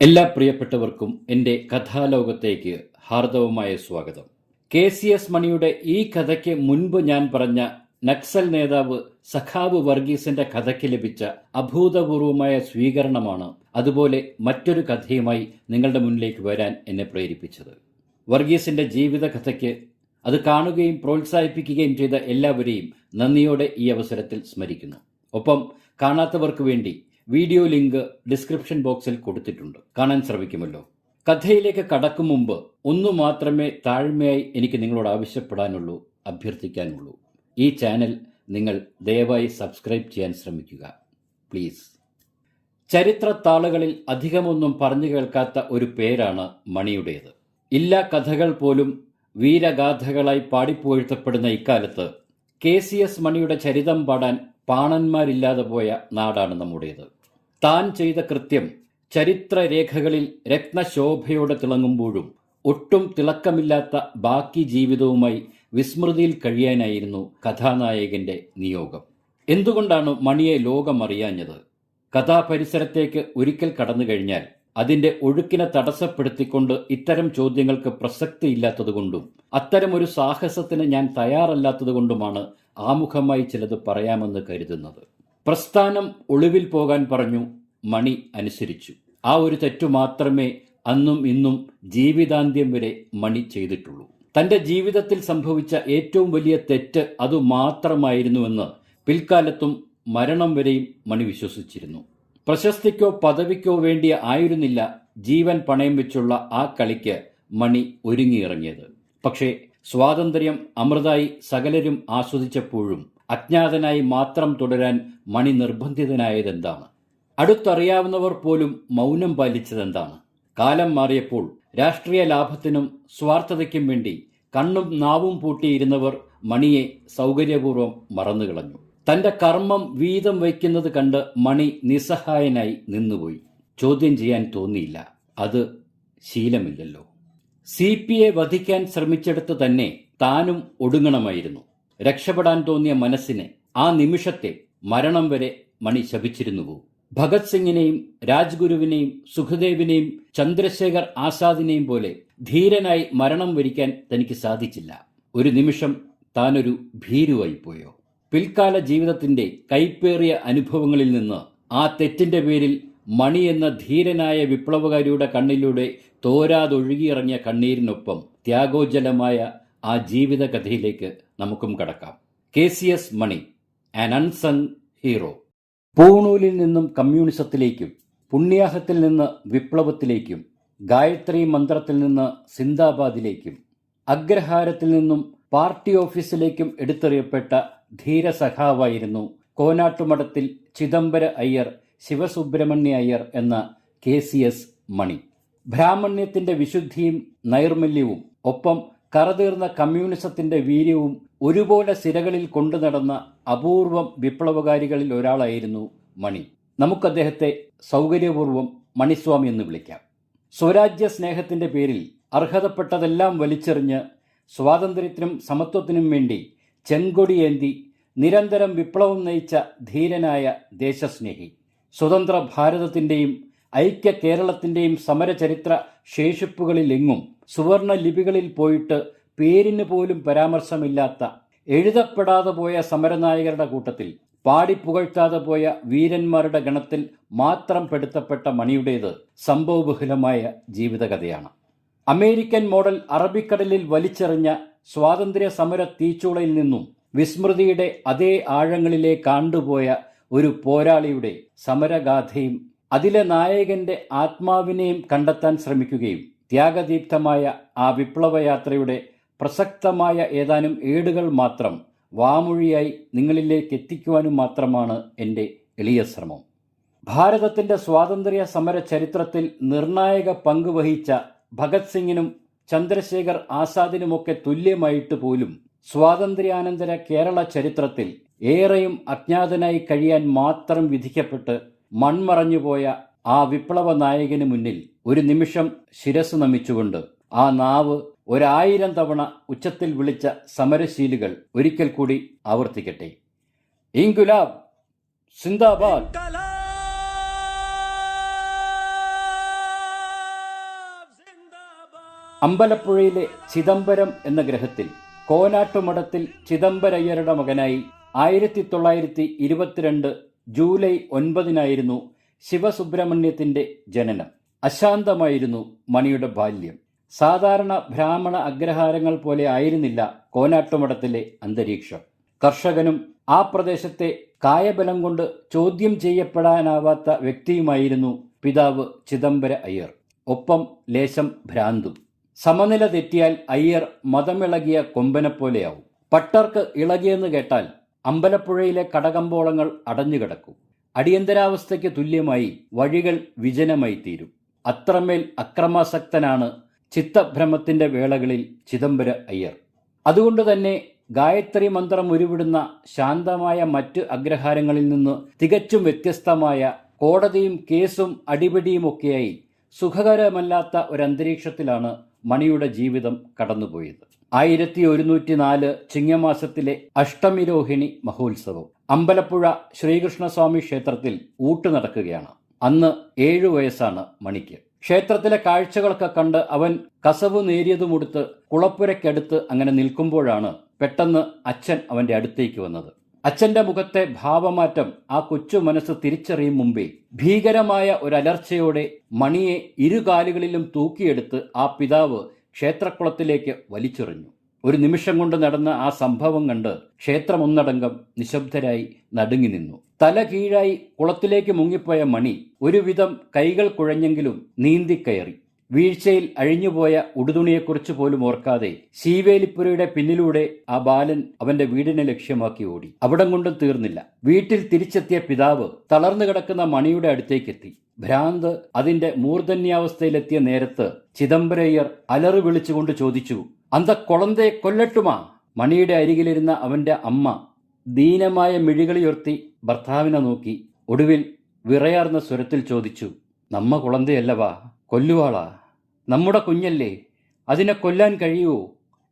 എല്ലാ പ്രിയപ്പെട്ടവർക്കും എൻ്റെ കഥാലോകത്തേക്ക് ഹാർദവമായ സ്വാഗതം. KCS മണിയുടെ ഈ കഥയ്ക്ക് മുൻപ് ഞാൻ പറഞ്ഞ നക്സൽ നേതാവ് സഖാവ് വർഗീസിന്റെ കഥയ്ക്ക് ലഭിച്ച അഭൂതപൂർവമായ സ്വീകരണമാണ് അതുപോലെ മറ്റൊരു കഥയുമായി നിങ്ങളുടെ മുന്നിലേക്ക് വരാൻ എന്നെ പ്രേരിപ്പിച്ചത്. വർഗീസിന്റെ ജീവിത കഥയ്ക്ക് അത് കാണുകയും പ്രോത്സാഹിപ്പിക്കുകയും ചെയ്ത എല്ലാവരെയും നന്ദിയോടെ ഈ അവസരത്തിൽ സ്മരിക്കുന്നു. ഒപ്പം കാണാത്തവർക്ക് വേണ്ടി വീഡിയോ ലിങ്ക് ഡിസ്ക്രിപ്ഷൻ ബോക്സിൽ കൊടുത്തിട്ടുണ്ട്, കാണാൻ ശ്രമിക്കുമല്ലോ. കഥയിലേക്ക് കടക്കും മുമ്പ് ഒന്നു മാത്രമേ താഴ്മയായി എനിക്ക് നിങ്ങളോട് ആവശ്യപ്പെടാനുള്ളൂ, അഭ്യർത്ഥിക്കാനുള്ളൂ. ഈ ചാനൽ നിങ്ങൾ ദയവായി സബ്സ്ക്രൈബ് ചെയ്യാൻ ശ്രമിക്കുക, പ്ലീസ്. ചരിത്ര താളുകളിൽ അധികമൊന്നും പറഞ്ഞു കേൾക്കാത്ത ഒരു പേരാണ് മണിയുടേത്. ഇല്ലാ കഥകൾ പോലും വീരഗാഥകളായി പാടിപ്പുകഴ്ത്തപ്പെടുന്ന ഇക്കാലത്ത് KCS മണിയുടെ ചരിതം പാടാൻ പാണന്മാരില്ലാതെ പോയ നാടാണ് നമ്മുടേത്. താൻ ചെയ്ത കൃത്യം ചരിത്രരേഖകളിൽ രത്നശോഭയോടെ തിളങ്ങുമ്പോഴും ഒട്ടും തിളക്കമില്ലാത്ത ബാക്കി ജീവിതവുമായി വിസ്മൃതിയിൽ കഴിയാനായിരുന്നു കഥാനായകന്റെ നിയോഗം. എന്തുകൊണ്ടാണ് മണിയെ ലോകം അറിയാഞ്ഞത്? കഥാപരിസരത്തേക്ക് ഒരിക്കൽ കടന്നു കഴിഞ്ഞാൽ അതിന്റെ ഒഴുക്കിനെ തടസ്സപ്പെടുത്തിക്കൊണ്ട് ഇത്തരം ചോദ്യങ്ങൾക്ക് പ്രസക്തിയില്ലാത്തതുകൊണ്ടും അത്തരമൊരു സാഹസത്തിന് ഞാൻ തയ്യാറല്ലാത്തതുകൊണ്ടുമാണ് ആമുഖമായി ചിലത് പറയാമെന്ന് കരുതുന്നത്. പ്രസ്ഥാനം ഒളിവിൽ പോകാൻ പറഞ്ഞു, മണി അനുസരിച്ചു. ആ ഒരു തെറ്റു മാത്രമേ അന്നും ഇന്നും ജീവിതാന്ത്യം വരെ മണി ചെയ്തിട്ടുള്ളൂ. തന്റെ ജീവിതത്തിൽ സംഭവിച്ച ഏറ്റവും വലിയ തെറ്റ് അതു മാത്രമായിരുന്നുവെന്ന് പിൽക്കാലത്തും മരണം വരെയും മണി വിശ്വസിച്ചിരുന്നു. പ്രശസ്തിക്കോ പദവിക്കോ വേണ്ടി ആയിരുന്നില്ല ജീവൻ പണയം വെച്ചുള്ള ആ കളിക്ക് മണി ഒരുങ്ങിയിറങ്ങിയത്. പക്ഷേ സ്വാതന്ത്ര്യം അമൃതായി സകലരും ആസ്വദിച്ചപ്പോഴും അജ്ഞാതനായി മാത്രം തുടരാൻ മണി നിർബന്ധിതനായതെന്താണ്? അടുത്തറിയാവുന്നവർ പോലും മൗനം പാലിച്ചതെന്താണ്? കാലം മാറിയപ്പോൾ രാഷ്ട്രീയ ലാഭത്തിനും സ്വാർത്ഥതയ്ക്കും വേണ്ടി കണ്ണും നാവും പൂട്ടിയിരുന്നവർ മണിയെ സൗകര്യപൂർവ്വം മറന്നുകളഞ്ഞു. തന്റെ കർമ്മം വീതം വയ്ക്കുന്നത് കണ്ട് മണി നിസ്സഹായനായി നിന്നുപോയി. ചോദ്യം ചെയ്യാൻ തോന്നിയില്ല, അത് ശീലമില്ലല്ലോ. CPയെ വധിക്കാൻ ശ്രമിച്ചെടുത്ത് തന്നെ താനും ഒടുങ്ങണമായിരുന്നു. രക്ഷപ്പെടാൻ തോന്നിയ മനസ്സിനെ, ആ നിമിഷത്തെ മരണം വരെ മണി ശപിച്ചിരുന്നുവോ? ഭഗത് സിംഗിനെയും രാജ്ഗുരുവിനെയും സുഖദേവിനെയും ചന്ദ്രശേഖർ ആസാദിനെയും പോലെ ധീരനായി മരണം വരിക്കാൻ തനിക്ക് സാധിച്ചില്ല. ഒരു നിമിഷം താനൊരു ഭീരുവായിപ്പോയോ? പിൽക്കാല ജീവിതത്തിന്റെ കൈപ്പേറിയ അനുഭവങ്ങളിൽ നിന്ന് ആ തെറ്റിന്റെ പേരിൽ മണി എന്ന ധീരനായ വിപ്ലവകാരിയുടെ കണ്ണിലൂടെ തോരാതൊഴുകിയിറങ്ങിയ കണ്ണീരിനൊപ്പം ത്യാഗോജ്ജലമായ ആ ജീവിത കഥയിലേക്ക് നമുക്കും കടക്കാം. KCS Mani, an unsung hero. പൂണൂലിൽ നിന്നും കമ്മ്യൂണിസത്തിലേക്കും, പുണ്യാഹത്തിൽ നിന്ന് വിപ്ലവത്തിലേക്കും, ഗായത്രി മന്ത്രത്തിൽ നിന്ന് സിന്ദാബാദിലേക്കും, അഗ്രഹാരത്തിൽ നിന്നും പാർട്ടി ഓഫീസിലേക്കും എടുത്തെറിയപ്പെട്ട ധീരസഖാവായിരുന്നു കോനാട്ടുമഠത്തിൽ ചിദംബര അയ്യർ ശിവസുബ്രഹ്മണ്യ അയ്യർ എന്ന KCS മണി. ബ്രാഹ്മണ്യത്തിന്റെ വിശുദ്ധിയും നൈർമല്യവും ഒപ്പം കറതീർന്ന കമ്മ്യൂണിസത്തിന്റെ വീര്യവും ഒരുപോലെ സിരകളിൽ കൊണ്ടു നടന്ന അപൂർവം വിപ്ലവകാരികളിൽ ഒരാളായിരുന്നു മണി. നമുക്കദ്ദേഹത്തെ സൗകര്യപൂർവ്വം മണിസ്വാമി എന്ന് വിളിക്കാം. സ്വരാജ്യ സ്നേഹത്തിന്റെ പേരിൽ അർഹതപ്പെട്ടതെല്ലാം വലിച്ചെറിഞ്ഞ് സ്വാതന്ത്ര്യത്തിനും സമത്വത്തിനും വേണ്ടി ചെങ്കൊടിയേന്തി നിരന്തരം വിപ്ലവം നയിച്ച ധീരനായ ദേശസ്നേഹി. സ്വതന്ത്ര ഭാരതത്തിന്റെയും ഐക്യ കേരളത്തിന്റെയും സമരചരിത്ര ശേഷിപ്പുകളിലെങ്ങും സുവർണ ലിപികളിൽ പോയിട്ട് പേരിന് പോലും പരാമർശമില്ലാത്ത, എഴുതപ്പെടാതെ പോയ സമരനായകരുടെ കൂട്ടത്തിൽ പാടിപ്പുകഴ്ത്താതെ പോയ വീരന്മാരുടെ ഗണത്തിൽ മാത്രം പെടുത്തപ്പെട്ട മണിയുടേത് സംഭവബഹുലമായ ജീവിതകഥയാണ്. അമേരിക്കൻ മോഡൽ അറബിക്കടലിൽ വലിച്ചെറിഞ്ഞ സ്വാതന്ത്ര്യ സമര തീച്ചൂളയിൽ നിന്നും വിസ്മൃതിയുടെ അതേ ആഴങ്ങളിലേക്ക് ആണ്ടുപോയ ഒരു പോരാളിയുടെ സമരഗാഥയും അതിലെ നായകന്റെ ആത്മാവിനെയും കണ്ടെത്താൻ ശ്രമിക്കുകയും ത്യാഗദീപ്തമായ ആ വിപ്ലവയാത്രയുടെ പ്രസക്തമായ ഏതാനും ഏടുകൾ മാത്രം വാമൊഴിയായി നിങ്ങളിലേക്ക് എത്തിക്കുവാനും മാത്രമാണ് എൻ്റെ എളിയ ശ്രമം. ഭാരതത്തിന്റെ സ്വാതന്ത്ര്യ സമര ചരിത്രത്തിൽ നിർണായക പങ്ക് വഹിച്ച ഭഗത് സിംഗിനും ചന്ദ്രശേഖർ ആസാദിനുമൊക്കെ തുല്യമായിട്ട് പോലും സ്വാതന്ത്ര്യാനന്തര കേരള ചരിത്രത്തിൽ ഏറെയും അജ്ഞാതനായി കഴിയാൻ മാത്രം വിധിക്കപ്പെട്ട് മൺമറഞ്ഞുപോയ ആ വിപ്ലവ നായകന് മുന്നിൽ ഒരു നിമിഷം ശിരസ് നമിച്ചുകൊണ്ട് ആ നാവ് 1000 തവണ ഉച്ചത്തിൽ വിളിച്ച സമരശീലികൾ ഒരിക്കൽ കൂടി ആവർത്തിക്കട്ടെ. ഇൻകുലാബ് സിന്ദാബാദ്. അമ്പലപ്പുഴയിലെ ചിദംബരം എന്ന ഗ്രഹത്തിൽ കോനാട്ടുമഠത്തിൽ ചിദംബരയ്യരുടെ മകനായി 1922 ജൂലൈ 9 ശിവസുബ്രഹ്മണ്യത്തിന്റെ ജനനം. അശാന്തമായിരുന്നു മണിയുടെ ബാല്യം. സാധാരണ ബ്രാഹ്മണ അഗ്രഹാരങ്ങൾ പോലെ ആയിരുന്നില്ല കോനാട്ടുമഠത്തിലെ അന്തരീക്ഷം. കർഷകനും ആ പ്രദേശത്തെ കായബലം കൊണ്ട് ചോദ്യം ചെയ്യപ്പെടാനാവാത്ത വ്യക്തിയുമായിരുന്നു പിതാവ് ചിദംബര അയ്യർ. ഒപ്പം ലേശം ഭ്രാന്തും. സമനില തെറ്റിയാൽ അയ്യർ മതമിളകിയ കൊമ്പനെപ്പോലെയാവും. പട്ടർക്ക് ഇളകിയെന്ന് കേട്ടാൽ അമ്പലപ്പുഴയിലെ കടകമ്പോളങ്ങൾ അടഞ്ഞുകിടക്കും. അടിയന്തരാവസ്ഥയ്ക്ക് തുല്യമായി വഴികൾ വിജനമായി തീരും. അത്രമേൽ അക്രമാസക്തനാണ് ചിത്തഭ്രമത്തിന്റെ വേളകളിൽ ചിദംബര അയ്യർ. അതുകൊണ്ട് തന്നെ ഗായത്രി മന്ത്രം ഉരുവിടുന്ന ശാന്തമായ മറ്റ് അഗ്രഹാരങ്ങളിൽ നിന്ന് തികച്ചും വ്യത്യസ്തമായ കോടതിയും കേസും അടിപിടിയുമൊക്കെയായി സുഖകരമല്ലാത്ത ഒരന്തരീക്ഷത്തിലാണ് മണിയുടെ ജീവിതം കടന്നുപോയത്. 1104 ചിങ്ങമാസത്തിലെ അഷ്ടമിരോഹിണി മഹോത്സവം അമ്പലപ്പുഴ ശ്രീകൃഷ്ണസ്വാമി ക്ഷേത്രത്തിൽ ഊട്ട് നടക്കുകയാണ്. അന്ന് 7 വയസ്സാണ് മണിക്ക്. ക്ഷേത്രത്തിലെ കാഴ്ചകളൊക്കെ കണ്ട് അവൻ കസവ് നേരിയതുമുടുത്ത് കുളപ്പുരയ്ക്കടുത്ത് അങ്ങനെ നിൽക്കുമ്പോഴാണ് പെട്ടെന്ന് അച്ഛൻ അവന്റെ അടുത്തേക്ക് വന്നത്. അച്ഛന്റെ മുഖത്തെ ഭാവമാറ്റം ആ കൊച്ചു മനസ്സ് തിരിച്ചറിയും മുമ്പേ ഭീകരമായ ഒരലർച്ചയോടെ മണിയെ ഇരുകാലുകളിലും തൂക്കിയെടുത്ത് ആ പിതാവ് ക്ഷേത്രക്കുളത്തിലേക്ക് വലിച്ചെറിഞ്ഞു. ഒരു നിമിഷം കൊണ്ട് നടന്ന ആ സംഭവം കണ്ട് ക്ഷേത്രമൊന്നടങ്കം നിശബ്ദരായി നടുങ്ങി നിന്നു. തല കീഴായി കുളത്തിലേക്ക് മുങ്ങിപ്പോയ മണി ഒരുവിധം കൈകൾ കുഴഞ്ഞെങ്കിലും നീന്തിക്കയറി. വീഴ്ചയിൽ അഴിഞ്ഞുപോയ ഉടുതുണിയെക്കുറിച്ച് പോലും ഓർക്കാതെ ശീവേലിപ്പുരയുടെ പിന്നിലൂടെ ആ ബാലൻ അവന്റെ വീടിനെ ലക്ഷ്യമാക്കി ഓടി. അവിടം കൊണ്ടും തീർന്നില്ല. വീട്ടിൽ തിരിച്ചെത്തിയ പിതാവ് തളർന്നു കിടക്കുന്ന മണിയുടെ അടുത്തേക്കെത്തി. ഭ്രാന്ത് അതിന്റെ മൂർധന്യാവസ്ഥയിലെത്തിയ നേരത്ത് ചിദംബരയ്യർ അലറി വിളിച്ചുകൊണ്ട് ചോദിച്ചു, "അന്ത കൊളന്തേ കൊല്ലട്ടുമാ?" മണിയുടെ അരികിലിരുന്ന അവന്റെ അമ്മ ദീനമായ മിഴികളുയർത്തി ഭർത്താവിനെ നോക്കി ഒടുവിൽ വിറയാർന്ന സ്വരത്തിൽ ചോദിച്ചു, "നമ്മ കുളന്തയല്ലവാ, കൊല്ലുവാളാ? നമ്മുടെ കുഞ്ഞല്ലേ, അതിനെ കൊല്ലാൻ കഴിയുമോ?"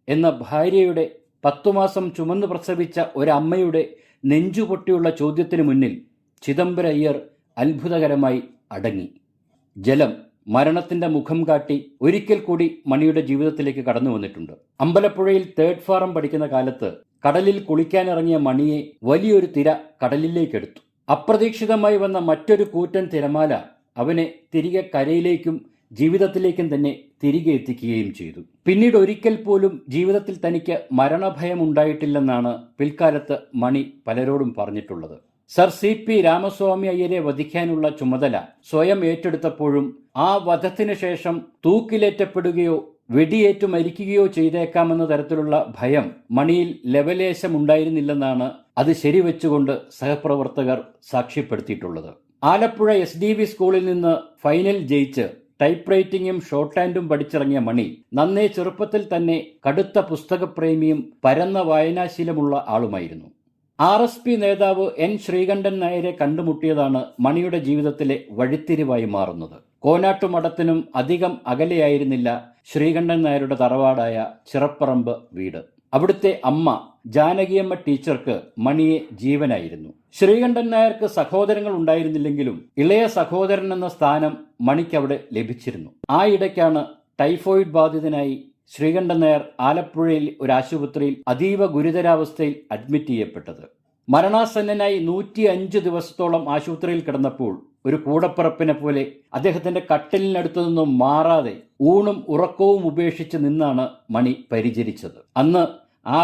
എന്ന ഭാര്യയുടെ 10 മാസം ചുമന്നു പ്രസവിച്ച ഒരമ്മയുടെ നെഞ്ചുപൊട്ടിയുള്ള ചോദ്യത്തിനു മുന്നിൽ ചിദംബര അയ്യർ അത്ഭുതകരമായി അടങ്ങി. ജലം മരണത്തിന്റെ മുഖം കാട്ടി ഒരിക്കൽ കൂടി മണിയുടെ ജീവിതത്തിലേക്ക് കടന്നു വന്നിട്ടുണ്ട്. അമ്പലപ്പുഴയിൽ 3rd ഫാറം പഠിക്കുന്ന കാലത്ത് കടലിൽ കുളിക്കാനിറങ്ങിയ മണിയെ വലിയൊരു തിര കടലിലേക്കെടുത്തു. അപ്രതീക്ഷിതമായി വന്ന മറ്റൊരു കൂറ്റൻ തിരമാല അവനെ തിരികെ കരയിലേക്കും ജീവിതത്തിലേക്കും തന്നെ തിരികെ എത്തിക്കുകയും ചെയ്തു. പിന്നീട് ഒരിക്കൽ പോലും ജീവിതത്തിൽ തനിക്ക് മരണഭയം ഉണ്ടായിട്ടില്ലെന്നാണ് പിൽക്കാലത്ത് മണി പലരോടും പറഞ്ഞിട്ടുള്ളത്. സർ CP രാമസ്വാമി അയ്യരെ വധിക്കാനുള്ള ചുമതല സ്വയം ഏറ്റെടുത്തപ്പോഴും ആ വധത്തിനു ശേഷം തൂക്കിലേറ്റപ്പെടുകയോ വെടിയേറ്റു മരിക്കുകയോ ചെയ്തേക്കാമെന്ന തരത്തിലുള്ള ഭയം മണിയിൽ ലവലേശം ഉണ്ടായിരുന്നില്ലെന്നാണ് അത് ശരിവെച്ചുകൊണ്ട് സഹപ്രവർത്തകർ സാക്ഷ്യപ്പെടുത്തിയിട്ടുള്ളത്. ആലപ്പുഴ SDV സ്കൂളിൽ നിന്ന് ഫൈനൽ ജയിച്ച് ടൈപ്പ് റൈറ്റിംഗും ഷോർട്ട് ഹാൻഡും പഠിച്ചിറങ്ങിയ മണി നന്നേ ചെറുപ്പത്തിൽ തന്നെ കടുത്ത പുസ്തകപ്രേമിയും പരന്ന വായനാശീലമുള്ള ആളുമായിരുന്നു. RSP നേതാവ് N ശ്രീകണ്ഠൻ നായരെ കണ്ടുമുട്ടിയതാണ് മണിയുടെ ജീവിതത്തിലെ വഴിത്തിരിവായി മാറുന്നത്. കോനാട്ടുമഠത്തിനും അധികം അകലെയായിരുന്നില്ല ശ്രീകണ്ഠൻ നായരുടെ തറവാടായ ചിറപ്പറമ്പ് വീട്. അവിടുത്തെ അമ്മ ജാനകിയമ്മ ടീച്ചർക്ക് മണിയെ ജീവനായിരുന്നു. ശ്രീകണ്ഠൻ നായർക്ക് സഹോദരങ്ങൾ ഉണ്ടായിരുന്നില്ലെങ്കിലും ഇളയ സഹോദരൻ എന്ന സ്ഥാനം മണിക്കവിടെ ലഭിച്ചിരുന്നു. ആ ഇടയ്ക്കാണ് ടൈഫോയിഡ് ബാധിതനായി ശ്രീകണ്ഠൻ നായർ ആലപ്പുഴയിൽ ഒരു ആശുപത്രിയിൽ അതീവ ഗുരുതരാവസ്ഥയിൽ അഡ്മിറ്റ് ചെയ്യപ്പെട്ടത്. മരണാസന്നനായി 105 ദിവസത്തോളം ആശുപത്രിയിൽ കിടന്നപ്പോൾ ഒരു കൂടപ്പിറപ്പിനെ പോലെ അദ്ദേഹത്തിന്റെ കട്ടിലിനടുത്തു നിന്നും മാറാതെ ഊണും ഉറക്കവും ഉപേക്ഷിച്ച് നിന്നാണ് മണി പരിചരിച്ചത്. അന്ന്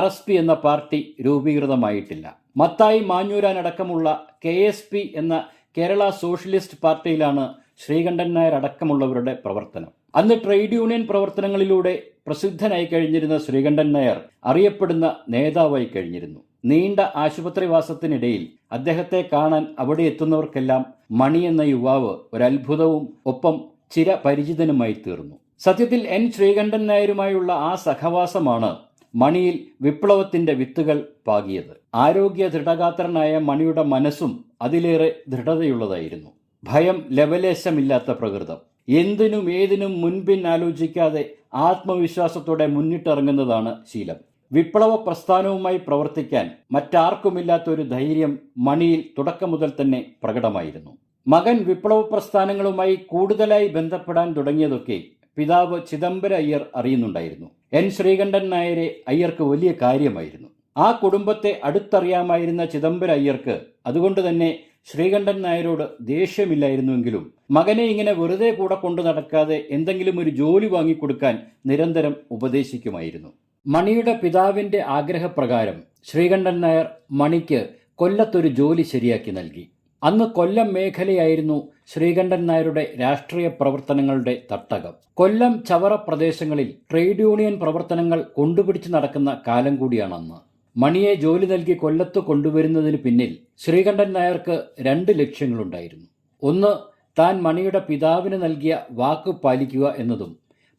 RSP എന്ന പാർട്ടി രൂപീകൃതമായിട്ടില്ല. മത്തായി മാഞ്ഞൂരാനടക്കമുള്ള KSP എന്ന കേരള സോഷ്യലിസ്റ്റ് പാർട്ടിയിലാണ് ശ്രീകണ്ഠൻ നായർ അടക്കമുള്ളവരുടെ പ്രവർത്തനം. അന്ന് ട്രേഡ് യൂണിയൻ പ്രവർത്തനങ്ങളിലൂടെ പ്രസിദ്ധനായി കഴിഞ്ഞിരുന്ന ശ്രീകണ്ഠൻ നായർ അറിയപ്പെടുന്ന നേതാവായി കഴിഞ്ഞിരുന്നു. നീണ്ട ആശുപത്രിവാസത്തിനിടയിൽ അദ്ദേഹത്തെ കാണാൻ അവിടെ എത്തുന്നവർക്കെല്ലാം മണി എന്ന യുവാവ് ഒരത്ഭുതവും ഒപ്പം ചിരപരിചിതനുമായി തീർന്നു. സത്യത്തിൽ N ശ്രീകണ്ഠൻ നായരുമായുള്ള ആ സഹവാസമാണ് മണിയിൽ വിപ്ലവത്തിന്റെ വിത്തുകൾ പാകിയത്. ആരോഗ്യ ദൃഢഗാത്രനായ മണിയുടെ മനസ്സും അതിലേറെ ദൃഢതയുള്ളതായിരുന്നു. ഭയം ലവലേശമില്ലാത്ത പ്രകൃതം. എന്തിനും ഏതിനും മുൻപിൻ ആലോചിക്കാതെ ആത്മവിശ്വാസത്തോടെ മുന്നിട്ടിറങ്ങുന്നതാണ് ശീലം. വിപ്ലവ പ്രസ്ഥാനവുമായി പ്രവർത്തിക്കാൻ മറ്റാർക്കുമില്ലാത്തൊരു ധൈര്യം മണിയിൽ തുടക്കം മുതൽ തന്നെ പ്രകടമായിരുന്നു. മകൻ വിപ്ലവ പ്രസ്ഥാനങ്ങളുമായി കൂടുതലായി ബന്ധപ്പെടാൻ തുടങ്ങിയതൊക്കെ പിതാവ് ചിദംബര അയ്യർ അറിയുന്നുണ്ടായിരുന്നു. എൻ ശ്രീകണ്ഠൻ നായരെ അയ്യർക്ക് വലിയ കാര്യമായിരുന്നു. ആ കുടുംബത്തെ അടുത്തറിയാമായിരുന്ന ചിദംബര അയ്യർക്ക് അതുകൊണ്ട് തന്നെ ശ്രീകണ്ഠൻ നായരോട് ദേഷ്യമില്ലായിരുന്നുവെങ്കിലും മകനെ ഇങ്ങനെ വെറുതെ കൂടെ കൊണ്ടു നടക്കാതെ എന്തെങ്കിലും ഒരു ജോലി വാങ്ങിക്കൊടുക്കാൻ നിരന്തരം ഉപദേശിക്കുമായിരുന്നു. മണിയുടെ പിതാവിന്റെ ആഗ്രഹപ്രകാരം ശ്രീകണ്ഠൻ നായർ മണിക്ക് കൊല്ലത്തൊരു ജോലി ശരിയാക്കി നൽകി. അന്ന് കൊല്ലം മേഖലയായിരുന്നു ശ്രീകണ്ഠൻ നായരുടെ രാഷ്ട്രീയ പ്രവർത്തനങ്ങളുടെ തട്ടകം. കൊല്ലം ചവറ പ്രദേശങ്ങളിൽ ട്രേഡ് യൂണിയൻ പ്രവർത്തനങ്ങൾ കൊണ്ടുപിടിച്ചു നടക്കുന്ന കാലം കൂടിയാണന്ന്. മണിയെ ജോലി നൽകി കൊല്ലത്ത് കൊണ്ടുവരുന്നതിന് പിന്നിൽ ശ്രീകണ്ഠൻ നായർക്ക് 2 ലക്ഷ്യങ്ങളുണ്ടായിരുന്നു. ഒന്ന്, താൻ മണിയുടെ പിതാവിന് നൽകിയ വാക്ക് പാലിക്കുക എന്നതും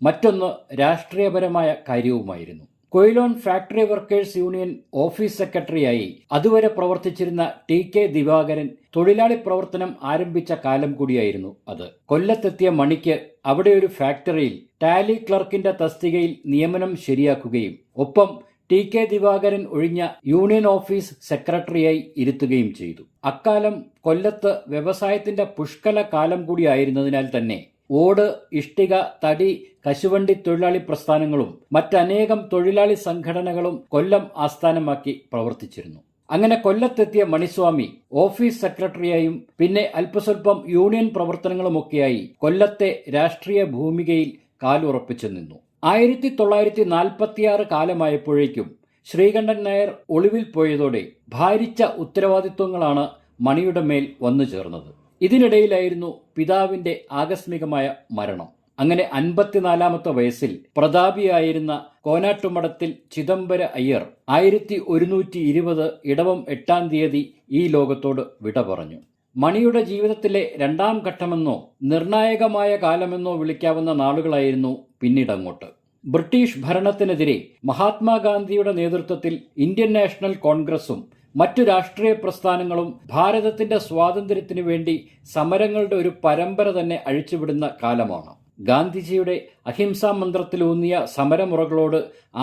മറ്റൊന്ന് രാഷ്ട്രീയപരമായ കാര്യവുമായിരുന്നു. Quilon factory workers union office സെക്രട്ടറിയായി അതുവരെ പ്രവർത്തിച്ചിരുന്ന TK ദിവാകരൻ തൊഴിലാളി പ്രവർത്തനം ആരംഭിച്ച കാലം കൂടിയായിരുന്നു അത്. കൊല്ലത്തെത്തിയ മണിക്ക് അവിടെ ഒരു ഫാക്ടറിയിൽ ടാലി ക്ലർക്കിന്റെ തസ്തികയിൽ നിയമനം ശരിയാക്കുകയും ഒപ്പം TK ദിവാകരൻ ഒഴിഞ്ഞ യൂണിയൻ ഓഫീസ് സെക്രട്ടറിയായി ഇരുത്തുകയും ചെയ്തു. അക്കാലം കൊല്ലത്ത് വ്യവസായത്തിന്റെ പുഷ്കല കാലം കൂടിയായിരുന്നതിനാൽ തന്നെ ഓട്, ഇഷ്ടിക, തടി, കശുവണ്ടി തൊഴിലാളി പ്രസ്ഥാനങ്ങളും മറ്റനേകം തൊഴിലാളി സംഘടനകളും കൊല്ലം ആസ്ഥാനമാക്കി പ്രവർത്തിച്ചിരുന്നു. അങ്ങനെ കൊല്ലത്തെത്തിയ മണിസ്വാമി ഓഫീസ് സെക്രട്ടറിയായും പിന്നെ അല്പസ്വല്പം യൂണിയൻ പ്രവർത്തനങ്ങളുമൊക്കെയായി കൊല്ലത്തെ രാഷ്ട്രീയ ഭൂമികയിൽ കാലുറപ്പിച്ചു നിന്നു. 1946 കാലമായപ്പോഴേക്കും ശ്രീകണ്ഠൻ നായർ ഒളിവിൽ പോയതോടെ ഭാരിച്ച ഉത്തരവാദിത്വങ്ങളാണ് മണിയുടെ മേൽ വന്നു ചേർന്നത്. ഇതിനിടയിലായിരുന്നു പിതാവിന്റെ ആകസ്മികമായ മരണം. അങ്ങനെ 54-ാമത്തെ വയസ്സിൽ പ്രതാപിയായിരുന്ന കോനാട്ടുമഠത്തിൽ ചിദംബര അയ്യർ 1120 ഇടവം 8-ാം തീയതി ഈ ലോകത്തോട് വിട പറഞ്ഞു. മണിയുടെ ജീവിതത്തിലെ 2ാം ഘട്ടമെന്നോ നിർണായകമായ കാലമെന്നോ വിളിക്കാവുന്ന നാളുകളായിരുന്നു പിന്നീടങ്ങോട്ട്. ബ്രിട്ടീഷ് ഭരണത്തിനെതിരെ മഹാത്മാഗാന്ധിയുടെ നേതൃത്വത്തിൽ ഇന്ത്യൻ നാഷണൽ കോൺഗ്രസും മറ്റു രാഷ്ട്രീയ പ്രസ്ഥാനങ്ങളും ഭാരതത്തിന്റെ സ്വാതന്ത്ര്യത്തിനു വേണ്ടി സമരങ്ങളുടെ ഒരു പരമ്പര തന്നെ അഴിച്ചുവിടുന്ന കാലമാണ്. ഗാന്ധിജിയുടെ അഹിംസാ മന്ത്രത്തിലൂന്നിയ സമരമുറകളോട്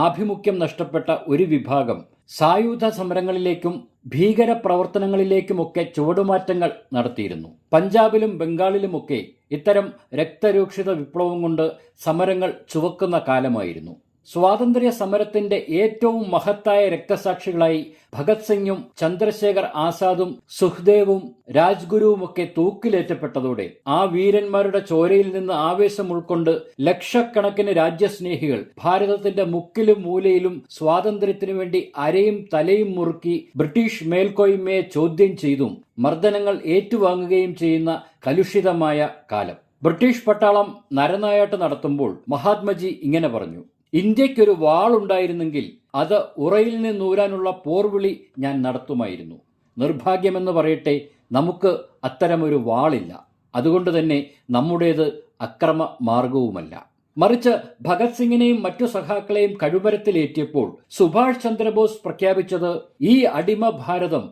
ആഭിമുഖ്യം നഷ്ടപ്പെട്ട ഒരു വിഭാഗം സായുധ സമരങ്ങളിലേക്കും ഭീകര പ്രവർത്തനങ്ങളിലേക്കുമൊക്കെ ചുവടുമാറ്റങ്ങൾ നടത്തിയിരുന്നു. പഞ്ചാബിലും ബംഗാളിലുമൊക്കെ ഇത്തരം രക്തരൂക്ഷിത വിപ്ലവം കൊണ്ട് സമരങ്ങൾ ചുവക്കുന്ന കാലമായിരുന്നു. സ്വാതന്ത്ര്യ സമരത്തിന്റെ ഏറ്റവും മഹത്തായ രക്തസാക്ഷികളായി ഭഗത് സിംഗും ചന്ദ്രശേഖർ ആസാദും സുഖ്ദേവും രാജ്ഗുരുവുമൊക്കെ തൂക്കിലേറ്റപ്പെട്ടതോടെ ആ വീരന്മാരുടെ ചോരയിൽ നിന്ന് ആവേശം ഉൾക്കൊണ്ട് ലക്ഷക്കണക്കിന് രാജ്യസ്നേഹികൾ ഭാരതത്തിന്റെ മുക്കിലും മൂലയിലും സ്വാതന്ത്ര്യത്തിനു വേണ്ടി അരയും തലയും മുറുക്കി ബ്രിട്ടീഷ് മേൽക്കോയ്മയെ ചോദ്യം ചെയ്തും മർദ്ദനങ്ങൾ ഏറ്റുവാങ്ങുകയും ചെയ്യുന്ന കലുഷിതമായ കാലം. ബ്രിട്ടീഷ് പട്ടാളം നരനായാട്ട് നടത്തുമ്പോൾ മഹാത്മജി ഇങ്ങനെ പറഞ്ഞു: ഇന്ത്യക്കൊരു വാളുണ്ടായിരുന്നെങ്കിൽ അത് ഉറയിൽ നിന്നൂരാനുള്ള പോർവിളി ഞാൻ നടത്തുമായിരുന്നു. നിർഭാഗ്യമെന്ന് പറയട്ടെ, നമുക്ക് അത്തരമൊരു വാളില്ല. അതുകൊണ്ട് തന്നെ നമ്മുടേത് അക്രമ മാർഗവുമല്ല. മറിച്ച് ഭഗത് സിംഗിനെയും മറ്റു സഖാക്കളെയും കഴുമരത്തിലേറ്റിയപ്പോൾ സുഭാഷ് ചന്ദ്രബോസ് പ്രഖ്യാപിച്ചത് ഈ അടിമ ഭാരതം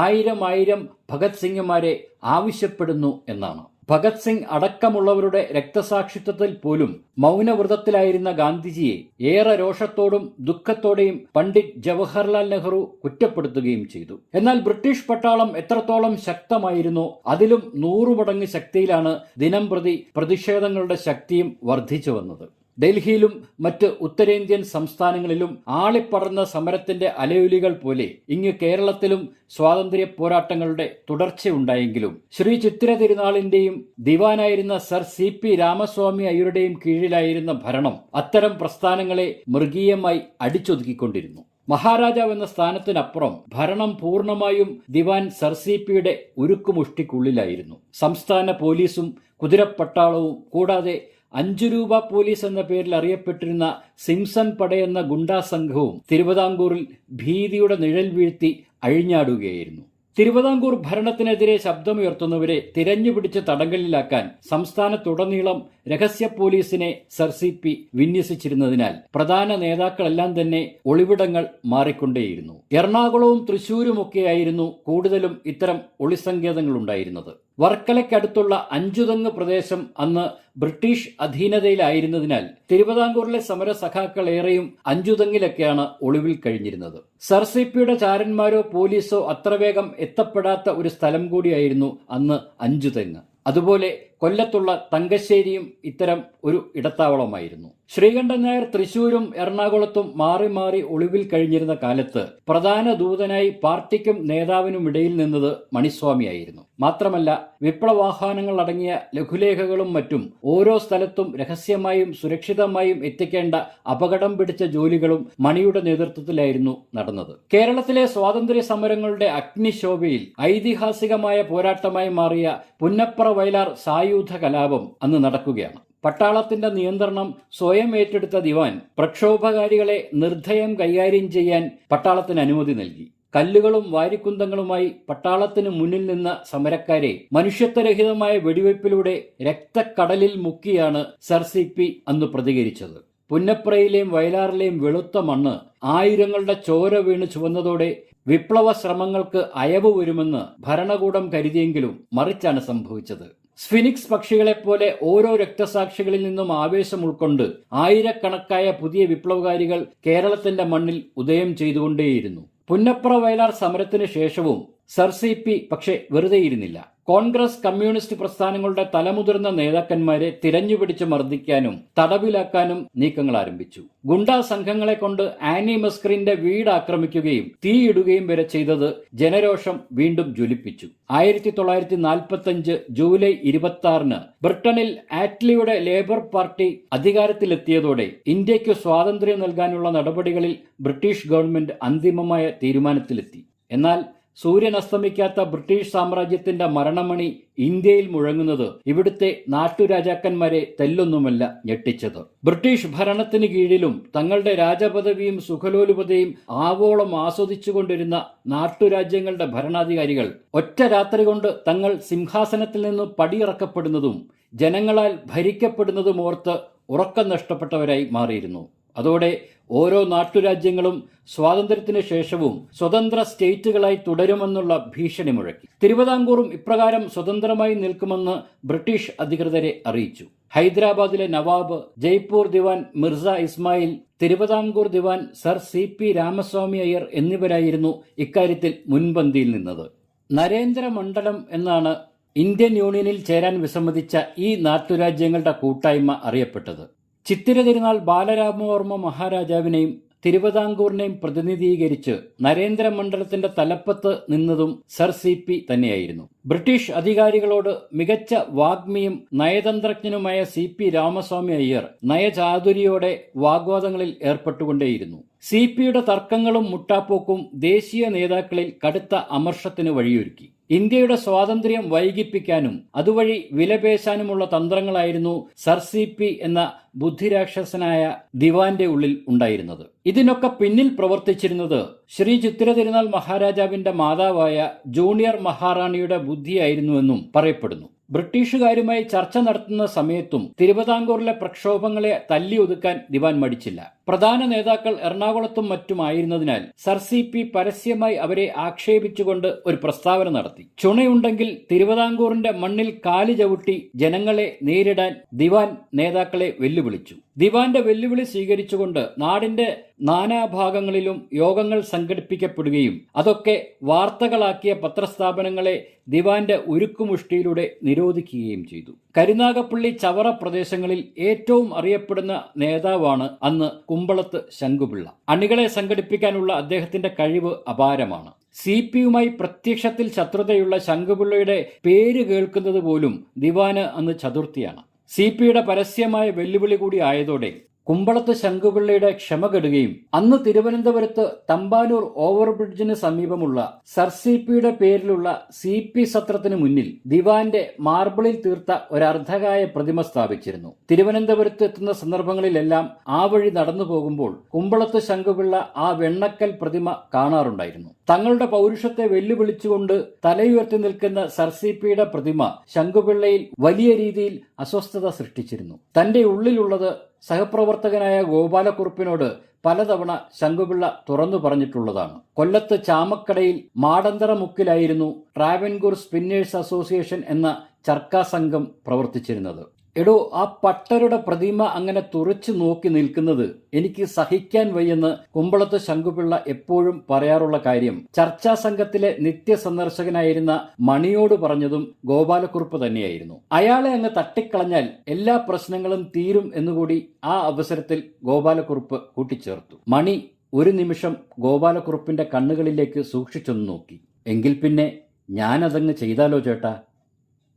1000 ഭഗത് സിംഗുമാരെ ആവശ്യപ്പെടുന്നു എന്നാണ്. ഭഗത് സിംഗ് അടക്കമുള്ളവരുടെ രക്തസാക്ഷിത്വത്തിൽ പോലും മൗനവ്രതത്തിലായിരുന്ന ഗാന്ധിജിയെ ഏറെ രോഷത്തോടും ദുഃഖത്തോടെയും പണ്ഡിറ്റ് ജവഹർലാൽ നെഹ്റു കുറ്റപ്പെടുത്തുകയും ചെയ്തു. എന്നാൽ ബ്രിട്ടീഷ് പട്ടാളം എത്രത്തോളം ശക്തമായിരുന്നോ അതിലും 100 മടങ്ങ് ശക്തിയിലാണ് ദിനംപ്രതി പ്രതിഷേധങ്ങളുടെ ശക്തിയും വർദ്ധിച്ചു വന്നത്. ഡൽഹിയിലും മറ്റ് ഉത്തരേന്ത്യൻ സംസ്ഥാനങ്ങളിലും ആളിപ്പടർന്ന സമരത്തിന്റെ അലയൊലികൾ പോലെ ഇങ്ങ് കേരളത്തിലും സ്വാതന്ത്ര്യ പോരാട്ടങ്ങളുടെ തുടർച്ചയുണ്ടായെങ്കിലും ശ്രീ ചിത്തിര തിരുനാളിന്റെയും ദിവാനായിരുന്ന സർ CP രാമസ്വാമി അയ്യരുടെയും കീഴിലായിരുന്ന ഭരണം അത്തരം പ്രസ്ഥാനങ്ങളെ മൃഗീയമായി അടിച്ചൊതുക്കിക്കൊണ്ടിരുന്നു. മഹാരാജാവ് എന്ന സ്ഥാനത്തിനപ്പുറം ഭരണം പൂർണ്ണമായും ദിവാൻ സർ CPയുടെ ഉരുക്കുമുഷ്ടിക്കുള്ളിലായിരുന്നു. സംസ്ഥാന പോലീസും കുതിരപ്പട്ടാളവും കൂടാതെ 5 രൂപ പോലീസ് എന്ന പേരിൽ അറിയപ്പെട്ടിരുന്ന സിംസൺ പടയെന്ന ഗുണ്ടാ സംഘവും തിരുവിതാംകൂറിൽ ഭീതിയുടെ നിഴൽ വീഴ്ത്തി അഴിഞ്ഞാടുകയായിരുന്നു. തിരുവിതാംകൂർ ഭരണത്തിനെതിരെ ശബ്ദമുയർത്തുന്നവരെ തിരഞ്ഞുപിടിച്ച് തടങ്കലിലാക്കാൻ സംസ്ഥാനത്തുടനീളം രഹസ്യ പോലീസിനെ സർ CP വിന്യസിച്ചിരുന്നതിനാൽ പ്രധാന നേതാക്കളെല്ലാം തന്നെ ഒളിവിടങ്ങൾ മാറിക്കൊണ്ടേയിരുന്നു. എറണാകുളവും തൃശൂരുമൊക്കെയായിരുന്നു കൂടുതലും ഇത്തരം ഒളിസങ്കേതങ്ങളുണ്ടായിരുന്നത്. വർക്കലയ്ക്കടുത്തുള്ള അഞ്ചുതെങ്ങ് പ്രദേശം അന്ന് ബ്രിട്ടീഷ് അധീനതയിലായിരുന്നതിനാൽ തിരുവിതാംകൂറിലെ സമരസഖാക്കൾ ഏറെയും അഞ്ചുതെങ്ങിലൊക്കെയാണ് ഒളിവിൽ കഴിഞ്ഞിരുന്നത്. സർ CPയുടെ ചാരന്മാരോ പോലീസോ അത്ര വേഗം എത്തപ്പെടാത്ത ഒരു സ്ഥലം കൂടിയായിരുന്നു അന്ന് അഞ്ചുതെങ്ങ്. അതുപോലെ കൊല്ലത്തുള്ള തങ്കശ്ശേരിയും ഇത്തരം ഒരു ഇടത്താവളമായിരുന്നു. ശ്രീകണ്ഠൻ നായർ തൃശൂരും എറണാകുളത്തും മാറി മാറി ഒളിവിൽ കഴിഞ്ഞിരുന്ന കാലത്ത് പ്രധാന ദൂതനായി പാർട്ടിക്കും നേതാവിനും ഇടയിൽ നിന്നത് മണിസ്വാമിയായിരുന്നു. മാത്രമല്ല, വിപ്ലവാഹ്വാനങ്ങൾ അടങ്ങിയ ലഘുലേഖകളും മറ്റും ഓരോ സ്ഥലത്തും രഹസ്യമായും സുരക്ഷിതമായും എത്തിക്കേണ്ട അപകടം പിടിച്ച ജോലികളും മണിയുടെ നേതൃത്വത്തിലായിരുന്നു നടന്നത്. കേരളത്തിലെ സ്വാതന്ത്ര്യ സമരങ്ങളുടെ അഗ്നിശോഭയിൽ ഐതിഹാസികമായ പോരാട്ടമായി മാറിയ പുന്നപ്ര വയലാർ സായുധ കലാപം അന്ന് നടക്കുകയാണ്. പട്ടാളത്തിന്റെ നിയന്ത്രണം സ്വയം ഏറ്റെടുത്ത ദിവാൻ പ്രക്ഷോഭകാരികളെ നിർദ്ധയം കൈകാര്യം ചെയ്യാൻ പട്ടാളത്തിന് അനുമതി നൽകി. കല്ലുകളും വാരിക്കുന്തങ്ങളുമായി പട്ടാളത്തിന് മുന്നിൽ നിന്ന സമരക്കാരെ മനുഷ്യത്വരഹിതമായ വെടിവയ്പിലൂടെ രക്തക്കടലിൽ മുക്കിയാണ് സർ CP അന്ന് പ്രതികരിച്ചത്. പുന്നപ്രയിലെയും വയലാറിലെയും വെളുത്ത മണ്ണ് ആയിരങ്ങളുടെ ചോര വീണ് ചുവന്നതോടെ വിപ്ലവ ശ്രമങ്ങൾക്ക് അയവ് വരുമെന്ന് ഭരണകൂടം കരുതിയെങ്കിലും മറിച്ചാണ് സംഭവിച്ചത്. സ്ഫിനിക്സ് പക്ഷികളെപ്പോലെ ഓരോ രക്തസാക്ഷികളിൽ നിന്നും ആവേശം ഉൾക്കൊണ്ട് ആയിരക്കണക്കായ പുതിയ വിപ്ലവകാരികൾ കേരളത്തിന്റെ മണ്ണിൽ ഉദയം ചെയ്തുകൊണ്ടേയിരുന്നു. പുന്നപ്ര വയലാർ സമരത്തിന് ശേഷവും സർ CP പക്ഷെ വെറുതെയിരുന്നില്ല. കോൺഗ്രസ് കമ്മ്യൂണിസ്റ്റ് പ്രസ്ഥാനങ്ങളുടെ തലമുതിർന്ന നേതാക്കന്മാരെ തിരഞ്ഞുപിടിച്ച് മർദ്ദിക്കാനും തടവിലാക്കാനും നീക്കങ്ങൾ ആരംഭിച്ചു. ഗുണ്ടാ സംഘങ്ങളെ കൊണ്ട് ആനി മസ്കറിന്റെ വീട് ആക്രമിക്കുകയും തീയിടുകയും വരെ ചെയ്തത് ജനരോഷം വീണ്ടും ജ്വലിപ്പിച്ചു. 1945 ജൂലൈ 26 ബ്രിട്ടനിൽ ആറ്റ്ലിയുടെ ലേബർ പാർട്ടി അധികാരത്തിലെത്തിയതോടെ ഇന്ത്യയ്ക്ക് സ്വാതന്ത്ര്യം നൽകാനുള്ള നടപടികളിൽ ബ്രിട്ടീഷ് ഗവൺമെന്റ് അന്തിമമായ തീരുമാനത്തിലെത്തി. എന്നാൽ സൂര്യൻ അസ്തമിക്കാത്ത ബ്രിട്ടീഷ് സാമ്രാജ്യത്തിന്റെ മരണമണി ഇന്ത്യയിൽ മുഴങ്ങുന്നത് ഇവിടുത്തെ നാട്ടുരാജാക്കന്മാരെ തെല്ലൊന്നുമല്ല ഞെട്ടിച്ചത്. ബ്രിട്ടീഷ് ഭരണത്തിന് കീഴിലും തങ്ങളുടെ രാജപദവിയും സുഖലോലുപതയും ആവോളം ആസ്വദിച്ചുകൊണ്ടിരുന്ന നാട്ടുരാജ്യങ്ങളുടെ ഭരണാധികാരികൾ ഒറ്റ രാത്രി കൊണ്ട് തങ്ങൾ സിംഹാസനത്തിൽ നിന്നും പടിയിറക്കപ്പെടുന്നതും ജനങ്ങളാൽ ഭരിക്കപ്പെടുന്നതും ഓർത്ത് ഉറക്കം നഷ്ടപ്പെട്ടവരായി മാറിയിരുന്നു. അതോടെ ഓരോ നാട്ടുരാജ്യങ്ങളും സ്വാതന്ത്ര്യത്തിന് ശേഷവും സ്വതന്ത്ര സ്റ്റേറ്റുകളായി തുടരുമെന്നുള്ള ഭീഷണി മുഴക്കി. തിരുവിതാംകൂറും ഇപ്രകാരം സ്വതന്ത്രമായി നിൽക്കുമെന്ന് ബ്രിട്ടീഷ് അധികൃതരെ അറിയിച്ചു. ഹൈദരാബാദിലെ നവാബ്, ജയ്പൂർ ദിവാൻ മിർസ ഇസ്മായിൽ, തിരുവിതാംകൂർ ദിവാൻ സർ CP രാമസ്വാമി അയ്യർ എന്നിവരായിരുന്നു ഇക്കാര്യത്തിൽ മുൻപന്തിയിൽ നിന്നത്. നരേന്ദ്രമണ്ഡലം എന്നാണ് ഇന്ത്യൻ യൂണിയനിൽ ചേരാൻ വിസമ്മതിച്ച ഈ നാട്ടുരാജ്യങ്ങളുടെ കൂട്ടായ്മ അറിയപ്പെട്ടത്. ചിത്തിര തിരുനാൾ ബാലരാമവർമ്മ മഹാരാജാവിനെയും തിരുവിതാംകൂറിനെയും പ്രതിനിധീകരിച്ച് നരേന്ദ്രമണ്ഡലത്തിന്റെ തലപ്പത്ത് നിന്നതും സർ CP തന്നെയായിരുന്നു. ബ്രിട്ടീഷ് അധികാരികളോട് മികച്ച വാഗ്മിയും നയതന്ത്രജ്ഞനുമായ CP രാമസ്വാമി അയ്യർ നയചാതുരിയോടെ വാഗ്വാദങ്ങളിൽ ഏർപ്പെട്ടുകൊണ്ടേയിരുന്നു. CPയുടെ തർക്കങ്ങളും മുട്ടാപ്പോക്കും ദേശീയ നേതാക്കളിൽ കടുത്ത അമർഷത്തിന് വഴിയൊരുക്കി. ഇന്ത്യയുടെ സ്വാതന്ത്ര്യം വൈകിപ്പിക്കാനും അതുവഴി വിലപേശാനുമുള്ള തന്ത്രങ്ങളായിരുന്നു സർ CP എന്ന ബുദ്ധിരാക്ഷസനായ ദിവാന്റെ ഉള്ളിൽ ഉണ്ടായിരുന്നത്. ഇതിനൊക്കെ പിന്നിൽ പ്രവർത്തിച്ചിരുന്നത് ശ്രീ ചിത്തിര തിരുനാൾ മഹാരാജാവിന്റെ മാതാവായ ജൂനിയർ മഹാറാണിയുടെ ബുദ്ധിയായിരുന്നുവെന്നും പറയപ്പെടുന്നു. ബ്രിട്ടീഷുകാരുമായി ചർച്ച നടത്തുന്ന സമയത്തും തിരുവിതാംകൂറിലെ പ്രക്ഷോഭങ്ങളെ തല്ലി ഒതുക്കാൻ ദിവാൻ മടിച്ചില്ല. പ്രധാന നേതാക്കൾ എറണാകുളത്തും മറ്റുമായിരുന്നതിനാൽ സർ CP പരസ്യമായി അവരെ ആക്ഷേപിച്ചുകൊണ്ട് ഒരു പ്രസ്താവന നടത്തി. ചുണയുണ്ടെങ്കിൽ തിരുവിതാംകൂറിന്റെ മണ്ണിൽ കാല് ചവിട്ടി ജനങ്ങളെ നേരിടാൻ ദിവാൻ നേതാക്കളെ വെല്ലുവിളിച്ചു. ദിവാന്റെ വെല്ലുവിളി സ്വീകരിച്ചുകൊണ്ട് നാടിന്റെ നാനാഭാഗങ്ങളിലും യോഗങ്ങൾ സംഘടിപ്പിക്കപ്പെടുകയും അതൊക്കെ വാർത്തകളാക്കിയ പത്രസ്ഥാപനങ്ങളെ ദിവാന്റെ ഉരുക്കുമുഷ്ടിയിലൂടെ നിരോധിക്കുകയും ചെയ്തു. കരുനാഗപ്പള്ളി, ചവറ പ്രദേശങ്ങളിൽ ഏറ്റവും അറിയപ്പെടുന്ന നേതാവാണ് അന്ന് കുമ്പളത്ത് ശങ്കുപിള്ള. അണികളെ സംഘടിപ്പിക്കാനുള്ള അദ്ദേഹത്തിന്റെ കഴിവ് അപാരമാണ്. CPയുമായി പ്രത്യക്ഷത്തിൽ ശത്രുതയുള്ള ശങ്കുപിള്ളയുടെ പേര് കേൾക്കുന്നത് പോലും ദിവാന് അന്ന് ചതുർത്ഥിയാണ്. CPയുടെ പരസ്യമായ വെല്ലുവിളി കൂടി ആയതോടെ കുമ്പളത്ത് ശങ്കുപിള്ളയുടെ ക്ഷമ കെടുകയും അന്ന് തിരുവനന്തപുരത്ത് തമ്പാനൂർ ഓവർബ്രിഡ്ജിന് സമീപമുള്ള സർ CPയുടെ പേരിലുള്ള CP സത്രത്തിന് മുന്നിൽ ദിവാന്റെ മാർബിളിൽ തീർത്ത ഒരർദ്ധകായ പ്രതിമ സ്ഥാപിച്ചിരുന്നു. തിരുവനന്തപുരത്ത് എത്തുന്ന സന്ദർഭങ്ങളിലെല്ലാം ആ വഴി നടന്നു പോകുമ്പോൾ കുമ്പളത്ത് ശങ്കുപിള്ള ആ വെണ്ണക്കൽ പ്രതിമ കാണാറുണ്ടായിരുന്നു. തങ്ങളുടെ പൗരുഷത്തെ വെല്ലുവിളിച്ചുകൊണ്ട് തലയുയർത്തി നിൽക്കുന്ന സർ CPയുടെ പ്രതിമ ശങ്കുപിള്ളയിൽ വലിയ രീതിയിൽ അസ്വസ്ഥത സൃഷ്ടിച്ചിരുന്നു. തന്റെ ഉള്ളിലുള്ളത് സഹപ്രവർത്തകനായ ഗോപാലക്കുറുപ്പിനോട് പലതവണ ശങ്കുപിള്ള തുറന്നു പറഞ്ഞിട്ടുള്ളതാണ്. കൊല്ലത്ത് ചാമക്കടയിൽ മാടന്തറ മുക്കിലായിരുന്നു ട്രാവൻകൂർ സ്പിന്നേഴ്സ് അസോസിയേഷൻ എന്ന ചർക്കാ സംഘം പ്രവർത്തിച്ചിരുന്നത്. എടോ, ആ പട്ടരുടെ പ്രതിമ അങ്ങനെ തുറച്ചു നോക്കി നിൽക്കുന്നത് എനിക്ക് സഹിക്കാൻ വയ്യെന്ന് കുമ്പളത്ത് ശങ്കുപിള്ള എപ്പോഴും പറയാറുള്ള കാര്യം ചർച്ചാ സംഘത്തിലെ നിത്യസന്ദർശകനായിരുന്ന മണിയോട് പറഞ്ഞതും ഗോപാലക്കുറുപ്പ് തന്നെയായിരുന്നു. അയാളെ അങ്ങ് തട്ടിക്കളഞ്ഞാൽ എല്ലാ പ്രശ്നങ്ങളും തീരും എന്നുകൂടി ആ അവസരത്തിൽ ഗോപാലക്കുറുപ്പ് കൂട്ടിച്ചേർത്തു. മണി ഒരു നിമിഷം ഗോപാലക്കുറുപ്പിന്റെ കണ്ണുകളിലേക്ക് സൂക്ഷിച്ചൊന്നു നോക്കി. എങ്കിൽ പിന്നെ ഞാനതങ്ങ് ചെയ്താലോ ചേട്ടാ?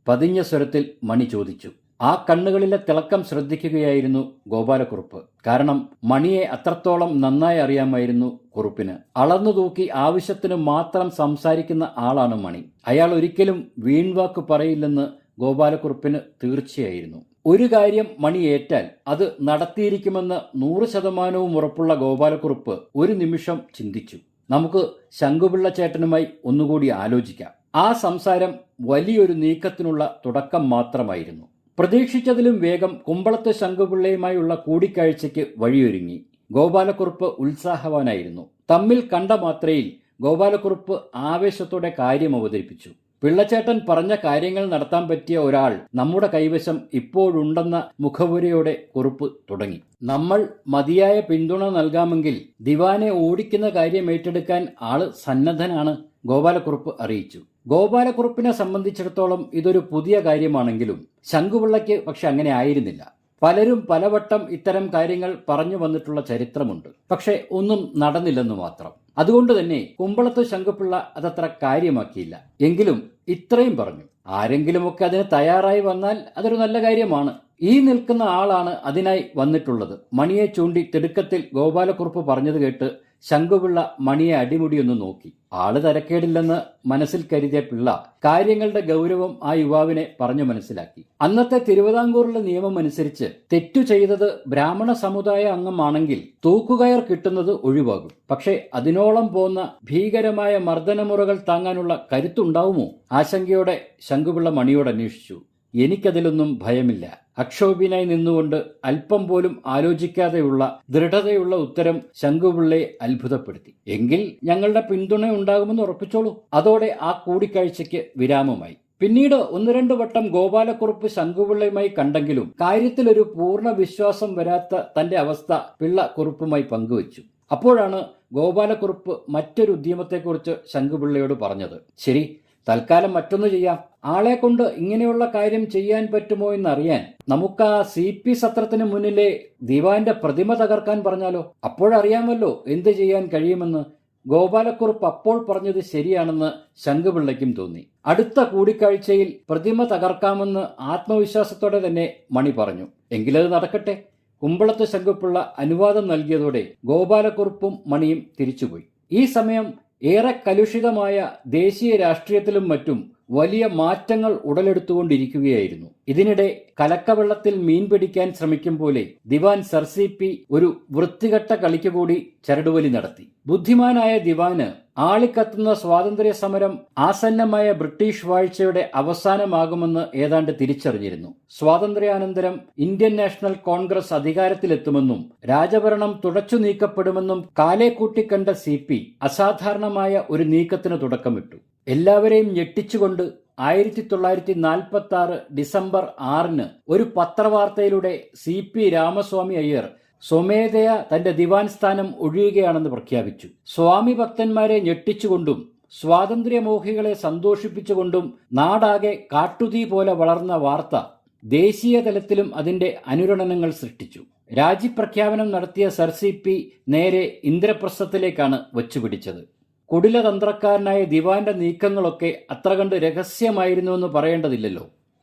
പതിഞ്ഞ സ്വരത്തിൽ മണി ചോദിച്ചു. ആ കണ്ണുകളിലെ തിളക്കം ശ്രദ്ധിക്കുകയായിരുന്നു ഗോപാലക്കുറുപ്പ്. കാരണം മണിയെ അത്രത്തോളം നന്നായി അറിയാമായിരുന്നു കുറുപ്പിന്. അളന്നു തൂക്കി ആവശ്യത്തിന് മാത്രം സംസാരിക്കുന്ന ആളാണ് മണി. അയാൾ ഒരിക്കലും വീൺവാക്ക് പറയില്ലെന്ന് ഗോപാലക്കുറുപ്പിന് തീർച്ചയായിരുന്നു. ഒരു കാര്യം മണി ഏറ്റാൽ അത് നടത്തിയിരിക്കുമെന്ന് 100% ഉറപ്പുള്ള ഗോപാലക്കുറുപ്പ് ഒരു നിമിഷം ചിന്തിച്ചു. നമുക്ക് ശങ്കുപിള്ള ചേട്ടനുമായി ഒന്നുകൂടി ആലോചിക്കാം. ആ സംസാരം വലിയൊരു നീക്കത്തിനുള്ള തുടക്കം മാത്രമായിരുന്നു. പ്രതീക്ഷിച്ചതിലും വേഗം കുമ്പളത്ത് ശങ്കുപിള്ളയുമായുള്ള കൂടിക്കാഴ്ചയ്ക്ക് വഴിയൊരുങ്ങി. ഗോപാലക്കുറുപ്പ് ഉത്സാഹവാനായിരുന്നു. തമ്മിൽ കണ്ട മാത്രയിൽ ഗോപാലക്കുറുപ്പ് ആവേശത്തോടെ കാര്യം അവതരിപ്പിച്ചു. പിള്ളച്ചേട്ടൻ പറഞ്ഞ കാര്യങ്ങൾ നടത്താൻ പറ്റിയ ഒരാൾ നമ്മുടെ കൈവശം ഇപ്പോഴുണ്ടെന്ന മുഖവുരയോടെ കുറുപ്പ് തുടങ്ങി. നമ്മൾ മതിയായ പിന്തുണ നൽകാമെങ്കിൽ ദിവാനെ ഓടിക്കുന്ന കാര്യം ഏറ്റെടുക്കാൻ ആള് സന്നദ്ധനാണ്, ഗോപാലക്കുറുപ്പ് അറിയിച്ചു. ഗോപാലക്കുറുപ്പിനെ സംബന്ധിച്ചിടത്തോളം ഇതൊരു പുതിയ കാര്യമാണെങ്കിലും ശങ്കുപിള്ളയ്ക്ക് പക്ഷെ അങ്ങനെ ആയിരുന്നില്ല. പലരും പലവട്ടം ഇത്തരം കാര്യങ്ങൾ പറഞ്ഞു വന്നിട്ടുള്ള ചരിത്രമുണ്ട്. പക്ഷെ ഒന്നും നടന്നില്ലെന്ന് മാത്രം. അതുകൊണ്ട് തന്നെ കുമ്പളത്ത് ശങ്കുപിള്ള അതത്ര കാര്യമാക്കിയില്ല. എങ്കിലും ഇത്രയും പറഞ്ഞു, ആരെങ്കിലുമൊക്കെ അതിന് തയ്യാറായി വന്നാൽ അതൊരു നല്ല കാര്യമാണ്. ഈ നിൽക്കുന്ന ആളാണ് അതിനായി വന്നിട്ടുള്ളത്. മണിയെ ചൂണ്ടി തിടുക്കത്തിൽ ഗോപാലക്കുറുപ്പ് പറഞ്ഞത് കേട്ട് ശങ്കുപിള്ള മണിയെ അടിമുടിയൊന്ന് നോക്കി. ആള് തരക്കേടില്ലെന്ന് മനസ്സിൽ കരുതിയ പിള്ള കാര്യങ്ങളുടെ ഗൗരവം ആ യുവാവിനെ പറഞ്ഞു മനസ്സിലാക്കി. അന്നത്തെ തിരുവിതാംകൂറിലെ നിയമം അനുസരിച്ച് തെറ്റു ചെയ്തത് ബ്രാഹ്മണ സമുദായ അംഗമാണെങ്കിൽ തൂക്കുകയർ കിട്ടുന്നത് ഒഴിവാകും. പക്ഷേ അതിനോളം പോന്ന ഭീകരമായ മർദ്ദനമുറകൾ താങ്ങാനുള്ള കരുത്തുണ്ടാവുമോ? ആശങ്കയോടെ ശങ്കുപിള്ള മണിയോട് അന്വേഷിച്ചു. എനിക്കതിലൊന്നും ഭയമില്ല. അക്ഷോഭ്യനായി നിന്നുകൊണ്ട് അല്പം പോലും ആലോചിക്കാതെയുള്ള ദൃഢതയുള്ള ഉത്തരം ശങ്കുപിള്ളയെ അത്ഭുതപ്പെടുത്തി. എങ്കിൽ ഞങ്ങളുടെ പിന്തുണ ഉണ്ടാകുമെന്ന് ഉറപ്പിച്ചോളൂ. അതോടെ ആ കൂടിക്കാഴ്ചയ്ക്ക് വിരാമമായി. പിന്നീട് 1-2 വട്ടം ഗോപാലക്കുറുപ്പ് ശങ്കുപിള്ളയുമായി കണ്ടെങ്കിലും കാര്യത്തിലൊരു പൂർണ്ണ വിശ്വാസം വരാത്ത തന്റെ അവസ്ഥ പിള്ള കുറുപ്പുമായി പങ്കുവച്ചു. അപ്പോഴാണ് ഗോപാലക്കുറുപ്പ് മറ്റൊരു ഉദ്യമത്തെക്കുറിച്ച് ശങ്കുപിള്ളയോട് പറഞ്ഞത്. ശരി, തൽക്കാലം മറ്റൊന്ന് ചെയ്യാം. ആളെ കൊണ്ട് ഇങ്ങനെയുള്ള കാര്യം ചെയ്യാൻ പറ്റുമോ എന്നറിയാൻ നമുക്ക് ആ CP സത്രത്തിന് മുന്നിലെ ദിവാന്റെ പ്രതിമ തകർക്കാൻ പറഞ്ഞാലോ? അപ്പോഴറിയാമല്ലോ എന്ത് ചെയ്യാൻ കഴിയുമെന്ന്. ഗോപാലക്കുറുപ്പ് അപ്പോൾ പറഞ്ഞത് ശരിയാണെന്ന് ശങ്കുപിള്ളയ്ക്കും തോന്നി. അടുത്ത കൂടിക്കാഴ്ചയിൽ പ്രതിമ തകർക്കാമെന്ന് ആത്മവിശ്വാസത്തോടെ തന്നെ മണി പറഞ്ഞു. എങ്കിലത് നടക്കട്ടെ. കുമ്പളത്ത് ശങ്കുപിള്ള അനുവാദം നൽകിയതോടെ ഗോപാലക്കുറുപ്പും മണിയും തിരിച്ചുപോയി. ഈ സമയം ഏറെ കലുഷിതമായ ദേശീയ രാഷ്ട്രീയത്തിലും മറ്റും വലിയ മാറ്റങ്ങൾ ഉടലെടുത്തുകൊണ്ടിരിക്കുകയായിരുന്നു. ഇതിനിടെ കലക്കവെള്ളത്തിൽ മീൻ പിടിക്കാൻ ശ്രമിക്കും പോലെ ദിവാൻ സർസിപി ഒരു വൃത്തികെട്ട കളിക്കുകൂടി ചരടുവലി നടത്തി. ബുദ്ധിമാനായ ദിവാന് ആളിക്കത്തുന്ന സ്വാതന്ത്ര്യ സമരം ആസന്നമായ ബ്രിട്ടീഷ് വാഴ്ചയുടെ അവസാനമാകുമെന്ന് ഏതാണ്ട് തിരിച്ചറിഞ്ഞിരുന്നു. സ്വാതന്ത്ര്യാനന്തരം ഇന്ത്യൻ നാഷണൽ കോൺഗ്രസ് അധികാരത്തിലെത്തുമെന്നും രാജഭരണം തുടച്ചു നീക്കപ്പെടുമെന്നും കാലേ കൂട്ടിക്കണ്ട CP അസാധാരണമായ ഒരു നീക്കത്തിന് തുടക്കമിട്ടു. എല്ലാവരെയും ഞെട്ടിച്ചുകൊണ്ട് 1946 ഡിസംബർ 6 ഒരു പത്രവാർത്തയിലൂടെ CP രാമസ്വാമി അയ്യർ സ്വമേധയാ തന്റെ ദിവാൻ സ്ഥാനം ഒഴിയുകയാണെന്ന് പ്രഖ്യാപിച്ചു. സ്വാമി ഭക്തന്മാരെ ഞെട്ടിച്ചുകൊണ്ടും സ്വാതന്ത്ര്യമോഹികളെ സന്തോഷിപ്പിച്ചുകൊണ്ടും നാടാകെ കാട്ടുതീ പോലെ വളർന്ന വാർത്ത ദേശീയ തലത്തിലും അതിന്റെ അനുരണനങ്ങൾ സൃഷ്ടിച്ചു. രാജിപ്രഖ്യാപനം നടത്തിയ സർസിപി നേരെ ഇന്ദ്രപ്രസ്ഥത്തിലേക്കാണ് വച്ചുപിടിച്ചത്. കുടിലതന്ത്രക്കാരനായ ദിവാന്റെ നീക്കങ്ങളൊക്കെ അത്ര കണ്ട് രഹസ്യമായിരുന്നുവെന്ന് പറയേണ്ടതില്ലല്ലോ.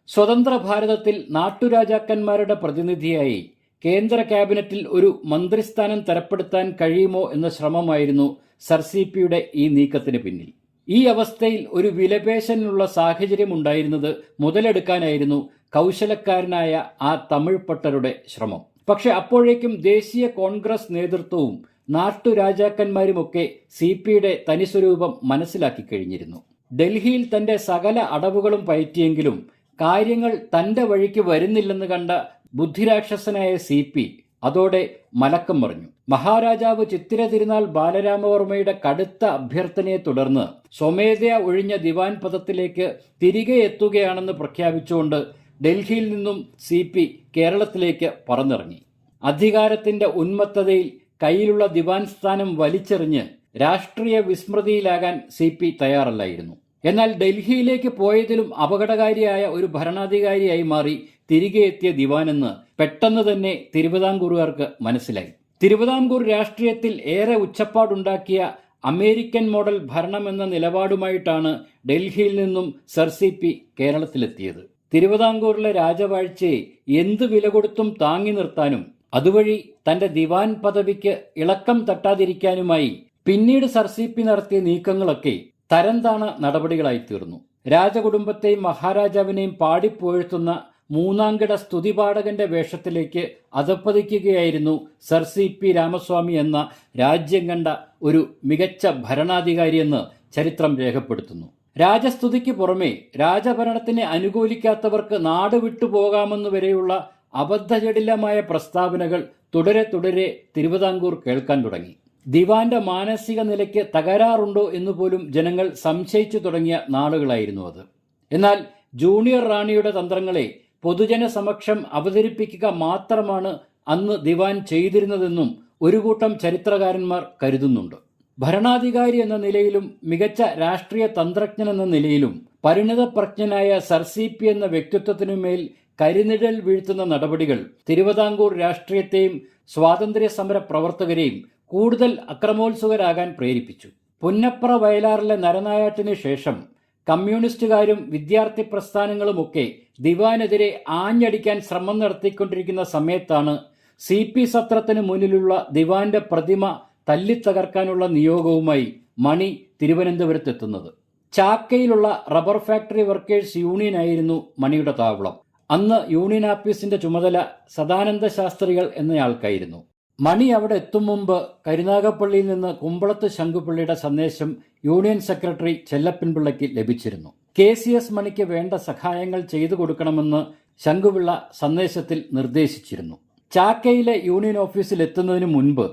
സ്വതന്ത്ര ഭാരതത്തിൽ നാട്ടുരാജാക്കന്മാരുടെ പ്രതിനിധിയായി കേന്ദ്ര ക്യാബിനറ്റിൽ ഒരു മന്ത്രിസ്ഥാനം തരപ്പെടുത്താൻ കഴിയുമോ എന്ന ശ്രമമായിരുന്നു സർസിപിയുടെ ഈ നീക്കത്തിന് പിന്നിൽ. ഈ അവസ്ഥയിൽ ഒരു വിലപേശലിനുള്ള സാഹചര്യം ഉണ്ടായിരുന്നത് മുതലെടുക്കാനായിരുന്നു കൗശലക്കാരനായ ആ തമിഴ് പട്ടരുടെ ശ്രമം. പക്ഷെ അപ്പോഴേക്കും ദേശീയ കോൺഗ്രസ് നേതൃത്വവും നാട്ടുരാജാക്കന്മാരുമൊക്കെ CPയുടെ തനിസ്വരൂപം മനസ്സിലാക്കി കഴിഞ്ഞിരുന്നു. ഡൽഹിയിൽ തന്റെ സകല അടവുകളും പയറ്റിയെങ്കിലും കാര്യങ്ങൾ തന്റെ വഴിക്ക് വരുന്നില്ലെന്ന് കണ്ട ബുദ്ധിരാക്ഷസനായ CP അതോടെ മലക്കം മറിഞ്ഞു. മഹാരാജാവ് ചിത്തിര തിരുനാൾ ബാലരാമവർമ്മയുടെ കടുത്ത അഭ്യർത്ഥനയെ തുടർന്ന് സ്വമേധയാ ഒഴിഞ്ഞ ദിവാൻ പദത്തിലേക്ക് തിരികെ എത്തുകയാണെന്ന് പ്രഖ്യാപിച്ചുകൊണ്ട് ഡൽഹിയിൽ നിന്നും CP കേരളത്തിലേക്ക് പറന്നിറങ്ങി. അധികാരത്തിന്റെ ഉന്മത്തതയിൽ കയ്യിലുള്ള ദിവാൻ സ്ഥാനം വലിച്ചെറിഞ്ഞ് രാഷ്ട്രീയ വിസ്മൃതിയിലാകാൻ CP തയ്യാറല്ലായിരുന്നു. എന്നാൽ ഡൽഹിയിലേക്ക് പോയതിലും അപകടകാരിയായ ഒരു ഭരണാധികാരിയായി മാറി തിരികെ എത്തിയ ദിവാനെന്ന് പെട്ടെന്ന് തന്നെ തിരുവിതാംകൂറുകാർക്ക് മനസ്സിലായി. തിരുവിതാംകൂർ രാഷ്ട്രീയത്തിൽ ഏറെ ഉച്ചപ്പാടുണ്ടാക്കിയ അമേരിക്കൻ മോഡൽ ഭരണമെന്ന നിലപാടുമായിട്ടാണ് ഡൽഹിയിൽ നിന്നും സർ CP കേരളത്തിലെത്തിയത്. തിരുവിതാംകൂറിലെ രാജവാഴ്ചയെ എന്ത് വില കൊടുത്തും താങ്ങി നിർത്താനും അതുവഴി തന്റെ ദിവാൻ പദവിക്ക് ഇളക്കം തട്ടാതിരിക്കാനുമായി പിന്നീട് സർ CP നടത്തിയ നീക്കങ്ങളൊക്കെ തരംതാണ നടപടികളായിത്തീർന്നു. രാജകുടുംബത്തെയും മഹാരാജാവിനെയും പാടിപ്പുകഴ്ത്തുന്ന മൂന്നാംകിട സ്തുതിപാഠകന്റെ വേഷത്തിലേക്ക് അധപ്പതിക്കുകയായിരുന്നു സർ CP രാമസ്വാമി എന്ന രാജ്യം കണ്ട ഒരു മികച്ച ഭരണാധികാരിയെന്ന് ചരിത്രം രേഖപ്പെടുത്തുന്നു. രാജസ്തുതിക്ക് പുറമെ രാജഭരണത്തിനെ അനുകൂലിക്കാത്തവർക്ക് നാട് വിട്ടുപോകാമെന്നു വരെയുള്ള അബദ്ധജടിലമായ പ്രസ്താവനകൾ തുടരെ തിരുവിതാംകൂർ കേൾക്കാൻ തുടങ്ങി. ദിവാന്റെ മാനസിക നിലയ്ക്ക് തകരാറുണ്ടോ എന്നുപോലും ജനങ്ങൾ സംശയിച്ചു തുടങ്ങിയ നാളുകളായിരുന്നു അത്. എന്നാൽ ജൂനിയർ റാണിയുടെ തന്ത്രങ്ങളെ പൊതുജന സമക്ഷം അവതരിപ്പിക്കുക മാത്രമാണ് അന്ന് ദിവാൻ ചെയ്തിരുന്നതെന്നും ഒരു കൂട്ടം ചരിത്രകാരന്മാർ കരുതുന്നുണ്ട്. ഭരണാധികാരി എന്ന നിലയിലും മികച്ച രാഷ്ട്രീയ തന്ത്രജ്ഞൻ എന്ന നിലയിലും പരിണിതപ്രജ്ഞനായ സർ CP എന്ന വ്യക്തിത്വത്തിനുമേൽ കരിനിഴൽ വീഴ്ത്തുന്ന നടപടികൾ തിരുവിതാംകൂർ രാഷ്ട്രീയത്തെയും സ്വാതന്ത്ര്യ സമര പ്രവർത്തകരെയും കൂടുതൽ അക്രമോത്സുകരാകാൻ പ്രേരിപ്പിച്ചു. പുന്നപ്ര വയലാറിലെ നരനായാട്ടിന് ശേഷം കമ്മ്യൂണിസ്റ്റുകാരും വിദ്യാർത്ഥി പ്രസ്ഥാനങ്ങളുമൊക്കെ ദിവാനെതിരെ ആഞ്ഞടിക്കാൻ ശ്രമം നടത്തിക്കൊണ്ടിരിക്കുന്ന സമയത്താണ് CP സത്രത്തിന് മുന്നിലുള്ള ദിവാന്റെ പ്രതിമ തല്ലിത്തകർക്കാനുള്ള നിയോഗവുമായി മണി തിരുവനന്തപുരത്തെത്തുന്നത്. ചാക്കയിലുള്ള റബ്ബർ ഫാക്ടറി വർക്കേഴ്സ് യൂണിയനായിരുന്നു മണിയുടെ താവളം. അന്ന് യൂണിയൻ ആഫീസിന്റെ ചുമതല സദാനന്ദ ശാസ്ത്രികൾ എന്നയാൾക്കായിരുന്നു. മണി അവിടെ എത്തും മുമ്പ് കരുനാഗപ്പള്ളിയിൽ നിന്ന് കുമ്പളത്ത് ശങ്കുപിള്ളയുടെ സന്ദേശം യൂണിയൻ സെക്രട്ടറി ചെല്ലപ്പൻപിള്ളയ്ക്ക് ലഭിച്ചിരുന്നു. KCS മണിക്ക് വേണ്ട സഹായങ്ങൾ ചെയ്തു കൊടുക്കണമെന്ന് ശങ്കുപിള്ള സന്ദേശത്തിൽ നിർദ്ദേശിച്ചിരുന്നു. ചാക്കയിലെ യൂണിയൻ ഓഫീസിൽ എത്തുന്നതിന് മുൻപ്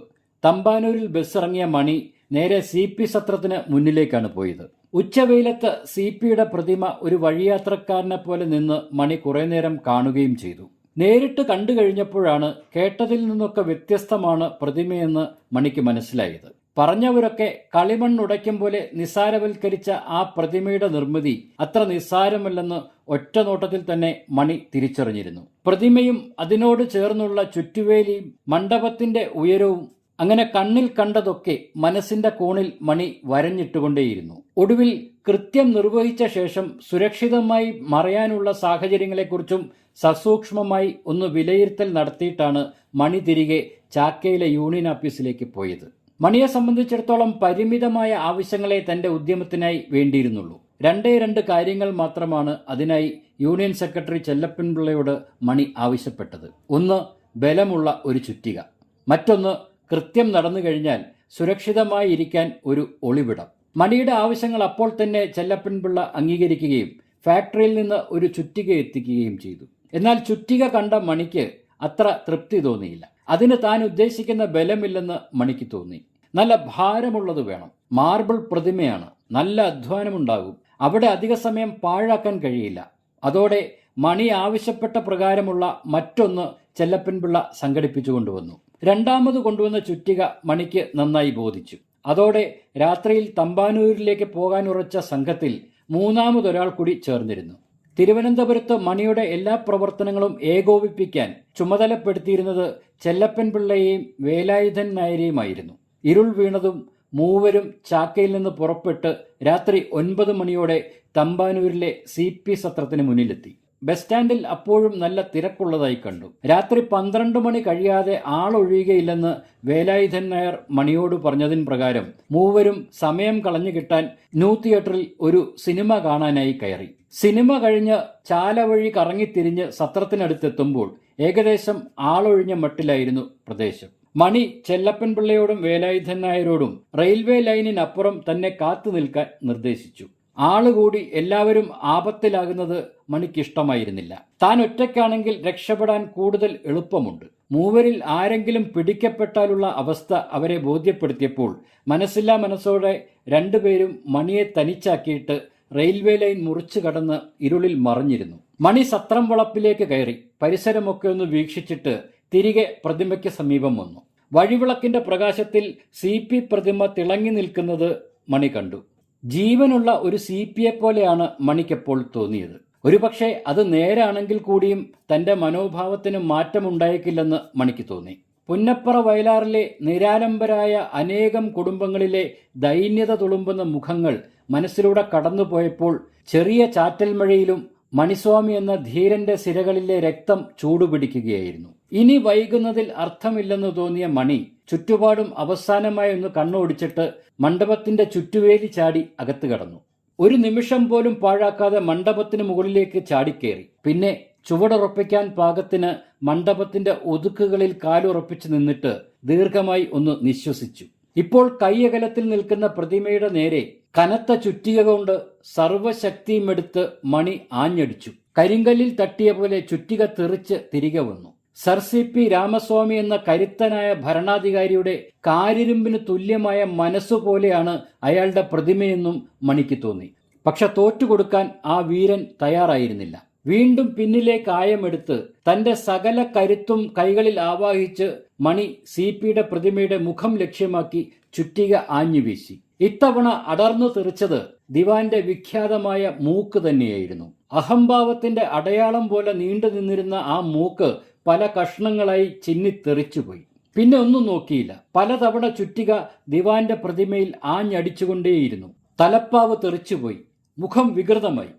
തമ്പാനൂരിൽ ബസ്സിറങ്ങിയ മണി നേരെ CP സത്രത്തിന് മുന്നിലേക്കാണ് പോയത്. ഉച്ചവെയിലത്ത് CPയുടെ പ്രതിമ ഒരു വഴിയാത്രക്കാരനെ പോലെ നിന്ന് മണി കുറെ നേരം കാണുകയും ചെയ്തു. നേരിട്ട് കണ്ടു കഴിഞ്ഞപ്പോഴാണ് കേട്ടതിൽ നിന്നൊക്കെ വ്യത്യസ്തമാണ് പ്രതിമയെന്ന് മണിക്ക് മനസ്സിലായത്. പറഞ്ഞവരൊക്കെ കളിമണ്ണുടയ്ക്കും പോലെ നിസ്സാരവൽക്കരിച്ച ആ പ്രതിമയുടെ നിർമ്മിതി അത്ര നിസ്സാരമല്ലെന്ന് ഒറ്റ നോട്ടത്തിൽ തന്നെ മണി തിരിച്ചറിഞ്ഞിരുന്നു. പ്രതിമയും അതിനോട് ചേർന്നുള്ള ചുറ്റുവേലിയും മണ്ഡപത്തിന്റെ ഉയരവും അങ്ങനെ കണ്ണിൽ കണ്ടതൊക്കെ മനസ്സിന്റെ കോണിൽ മണി വരഞ്ഞിട്ടുകൊണ്ടേയിരുന്നു. ഒടുവിൽ കൃത്യം നിർവഹിച്ച ശേഷം സുരക്ഷിതമായി മറയാനുള്ള സാഹചര്യങ്ങളെക്കുറിച്ചും സസൂക്ഷ്മമായി ഒന്ന് വിലയിരുത്തൽ നടത്തിയിട്ടാണ് മണി തിരികെ ചാക്കയിലെ യൂണിയൻ ഓഫീസിലേക്ക് പോയത്. മണിയെ സംബന്ധിച്ചിടത്തോളം പരിമിതമായ ആവശ്യങ്ങളെ തന്റെ ഉദ്യമത്തിനായി വേണ്ടിയിരുന്നുള്ളൂ. 2 കാര്യങ്ങൾ മാത്രമാണ് അതിനായി യൂണിയൻ സെക്രട്ടറി ചെല്ലപ്പൻപിള്ളയോട് മണി ആവശ്യപ്പെട്ടത്. ഒന്ന്, ബലമുള്ള ഒരു ചുറ്റിക. മറ്റൊന്ന്, കൃത്യം നടന്നു കഴിഞ്ഞാൽ സുരക്ഷിതമായി ഇരിക്കാൻ ഒരു ഒളിവിടം. മണിയുടെ ആവശ്യങ്ങൾ അപ്പോൾ തന്നെ ചെല്ലപ്പൻപിള്ള അംഗീകരിക്കുകയും ഫാക്ടറിയിൽ നിന്ന് ഒരു ചുറ്റിക എത്തിക്കുകയും ചെയ്തു. എന്നാൽ ചുറ്റിക കണ്ട മണിക്ക് അത്ര തൃപ്തി തോന്നിയില്ല. അതിന് താൻ ഉദ്ദേശിക്കുന്ന ബലമില്ലെന്ന് മണിക്ക് തോന്നി. നല്ല ഭാരമുള്ളത് വേണം. മാർബിൾ പ്രതിമയാണ്, നല്ല അധ്വാനമുണ്ടാകും. അവിടെ അധിക സമയം പാഴാക്കാൻ കഴിയില്ല. അതോടെ മണി ആവശ്യപ്പെട്ട പ്രകാരമുള്ള മറ്റൊന്ന് ചെല്ലപ്പൻപിള്ള സംഘടിപ്പിച്ചു കൊണ്ടുവന്നു. രണ്ടാമത് കൊണ്ടുവന്ന ചുറ്റിക മണിക്ക് നന്നായി ബോധിച്ചു. അതോടെ രാത്രിയിൽ തമ്പാനൂരിലേക്ക് പോകാൻ ഉറച്ച സംഘത്തിൽ മൂന്നാമതൊരാൾ കൂടി ചേർന്നിരുന്നു. തിരുവനന്തപുരത്ത് മണിയുടെ എല്ലാ പ്രവർത്തനങ്ങളും ഏകോപിപ്പിക്കാൻ ചുമതലപ്പെടുത്തിയിരുന്നത് ചെല്ലപ്പൻപിള്ളയെയും വേലായുധൻ നായരെയുമായിരുന്നു. ഇരുൾ വീണതും മൂവരും ചാക്കയിൽ നിന്ന് പുറപ്പെട്ട് രാത്രി 9 മണിയോടെ തമ്പാനൂരിലെ CP സത്രത്തിന് മുന്നിലെത്തി. ബസ് സ്റ്റാൻഡിൽ അപ്പോഴും നല്ല തിരക്കുള്ളതായി കണ്ടു. രാത്രി 12 മണി കഴിയാതെ ആളൊഴിയുകയില്ലെന്ന് വേലായുധൻ നായർ മണിയോട് പറഞ്ഞതിന് പ്രകാരം മൂവരും സമയം കളഞ്ഞു കിട്ടാൻ ന്യൂ തിയേറ്ററിൽ ഒരു സിനിമ കാണാനായി കയറി. സിനിമ കഴിഞ്ഞ് ചാല വഴി കറങ്ങിത്തിരിഞ്ഞ് സത്രത്തിനടുത്തെത്തുമ്പോൾ ഏകദേശം ആളൊഴിഞ്ഞ മട്ടിലായിരുന്നു പ്രദേശം. മണി ചെല്ലപ്പൻപിള്ളയോടും വേലായുധൻ നായരോടും റെയിൽവേ ലൈനിനപ്പുറം തന്നെ കാത്തു നിൽക്കാൻ നിർദ്ദേശിച്ചു. ആളുകൂടി എല്ലാവരും ആപത്തിലാകുന്നത് മണിക്കിഷ്ടമായിരുന്നില്ല. താൻ ഒറ്റയ്ക്കാണെങ്കിൽ രക്ഷപ്പെടാൻ കൂടുതൽ എളുപ്പമുണ്ട്. മൂവരിൽ ആരെങ്കിലും പിടിക്കപ്പെട്ടാലുള്ള അവസ്ഥ അവരെ ബോധ്യപ്പെടുത്തിയപ്പോൾ മനസ്സില്ലാ മനസ്സോടെ 2 പേരും മണിയെ തനിച്ചാക്കിയിട്ട് റെയിൽവേ ലൈൻ മുറിച്ചു കടന്ന് ഇരുളിൽ മറിഞ്ഞിരുന്നു. മണി സത്രം വളപ്പിലേക്ക് കയറി പരിസരമൊക്കെ ഒന്ന് വീക്ഷിച്ചിട്ട് തിരികെ പ്രതിമയ്ക്ക് സമീപം വന്നു. വഴിവിളക്കിന്റെ പ്രകാശത്തിൽ CP പ്രതിമ തിളങ്ങി നിൽക്കുന്നത് മണി കണ്ടു. ജീവനുള്ള ഒരു CP പോലെയാണ് മണിക്കെപ്പോൾ തോന്നിയത്. ഒരുപക്ഷെ അത് നേരാണെങ്കിൽ കൂടിയും തന്റെ മനോഭാവത്തിന് മാറ്റമുണ്ടായേക്കില്ലെന്ന് മണിക്ക് തോന്നി. പുന്നപ്പറ വയലാറിലെ നിരാലംബരായ അനേകം കുടുംബങ്ങളിലെ ദൈന്യത തുളുമ്പുന്ന മുഖങ്ങൾ മനസ്സിലൂടെ കടന്നുപോയപ്പോൾ ചെറിയ ചാറ്റൽ മഴയിലും മണിസ്വാമി എന്ന ധീരന്റെ സിരകളിലെ രക്തം ചൂടുപിടിക്കുകയായിരുന്നു. ഇനി വൈകുന്നതിൽ അർത്ഥമില്ലെന്ന് തോന്നിയ മണി ചുറ്റുപാടും അവസാനമായി ഒന്ന് കണ്ണോടിച്ചിട്ട് മണ്ഡപത്തിന്റെ ചുറ്റുവേലി ചാടി അകത്ത് കടന്നു. ഒരു നിമിഷം പോലും പാഴാക്കാതെ മണ്ഡപത്തിന് മുകളിലേക്ക് ചാടിക്കേറി. പിന്നെ ചുവടുറപ്പിക്കാൻ പാകത്തിന് മണ്ഡപത്തിന്റെ ഒതുക്കുകളിൽ കാലുറപ്പിച്ചു നിന്നിട്ട് ദീർഘമായി ഒന്ന് നിശ്വസിച്ചു. ഇപ്പോൾ കൈയകലത്തിൽ നിൽക്കുന്ന പ്രതിമയുടെ നേരെ കനത്ത ചുറ്റിക കൊണ്ട് സർവശക്തിയുമെടുത്ത് മണി ആഞ്ഞടിച്ചു. കരിങ്കല്ലിൽ തട്ടിയ പോലെ ചുറ്റിക തെറിച്ച് തിരികെ വന്നു. സർ CP രാമസ്വാമി എന്ന കരുത്തനായ ഭരണാധികാരിയുടെ കാരിരുമ്പിന് തുല്യമായ മനസ്സുപോലെയാണ് അയാളുടെ പ്രതിമയെന്നും മണിക്ക് തോന്നി. പക്ഷെ തോറ്റുകൊടുക്കാൻ ആ വീരൻ തയ്യാറായിരുന്നില്ല. വീണ്ടും പിന്നിലേക്ക് ആയമെടുത്ത് തന്റെ സകല കരുത്തും കൈകളിൽ ആവാഹിച്ച് മണി CPയുടെ പ്രതിമയുടെ മുഖം ലക്ഷ്യമാക്കി ചുറ്റിക ആഞ്ഞുവീശി. ഇത്തവണ അടർന്നു തെറിച്ചത് ദിവാന്റെ വിഖ്യാതമായ മൂക്ക് തന്നെയായിരുന്നു. അഹംഭാവത്തിന്റെ അടയാളം പോലെ നീണ്ടു നിന്നിരുന്ന ആ മൂക്ക് പല കഷ്ണങ്ങളായി ചിന്നിത്തെറിച്ചുപോയി. പിന്നെ ഒന്നും നോക്കിയില്ല. പലതവണ ചുറ്റിക ദിവാന്റെ പ്രതിമയിൽ ആഞ്ഞടിച്ചുകൊണ്ടേയിരുന്നു. തലപ്പാവ് തെറിച്ചുപോയി. മുഖം വികൃതമായി.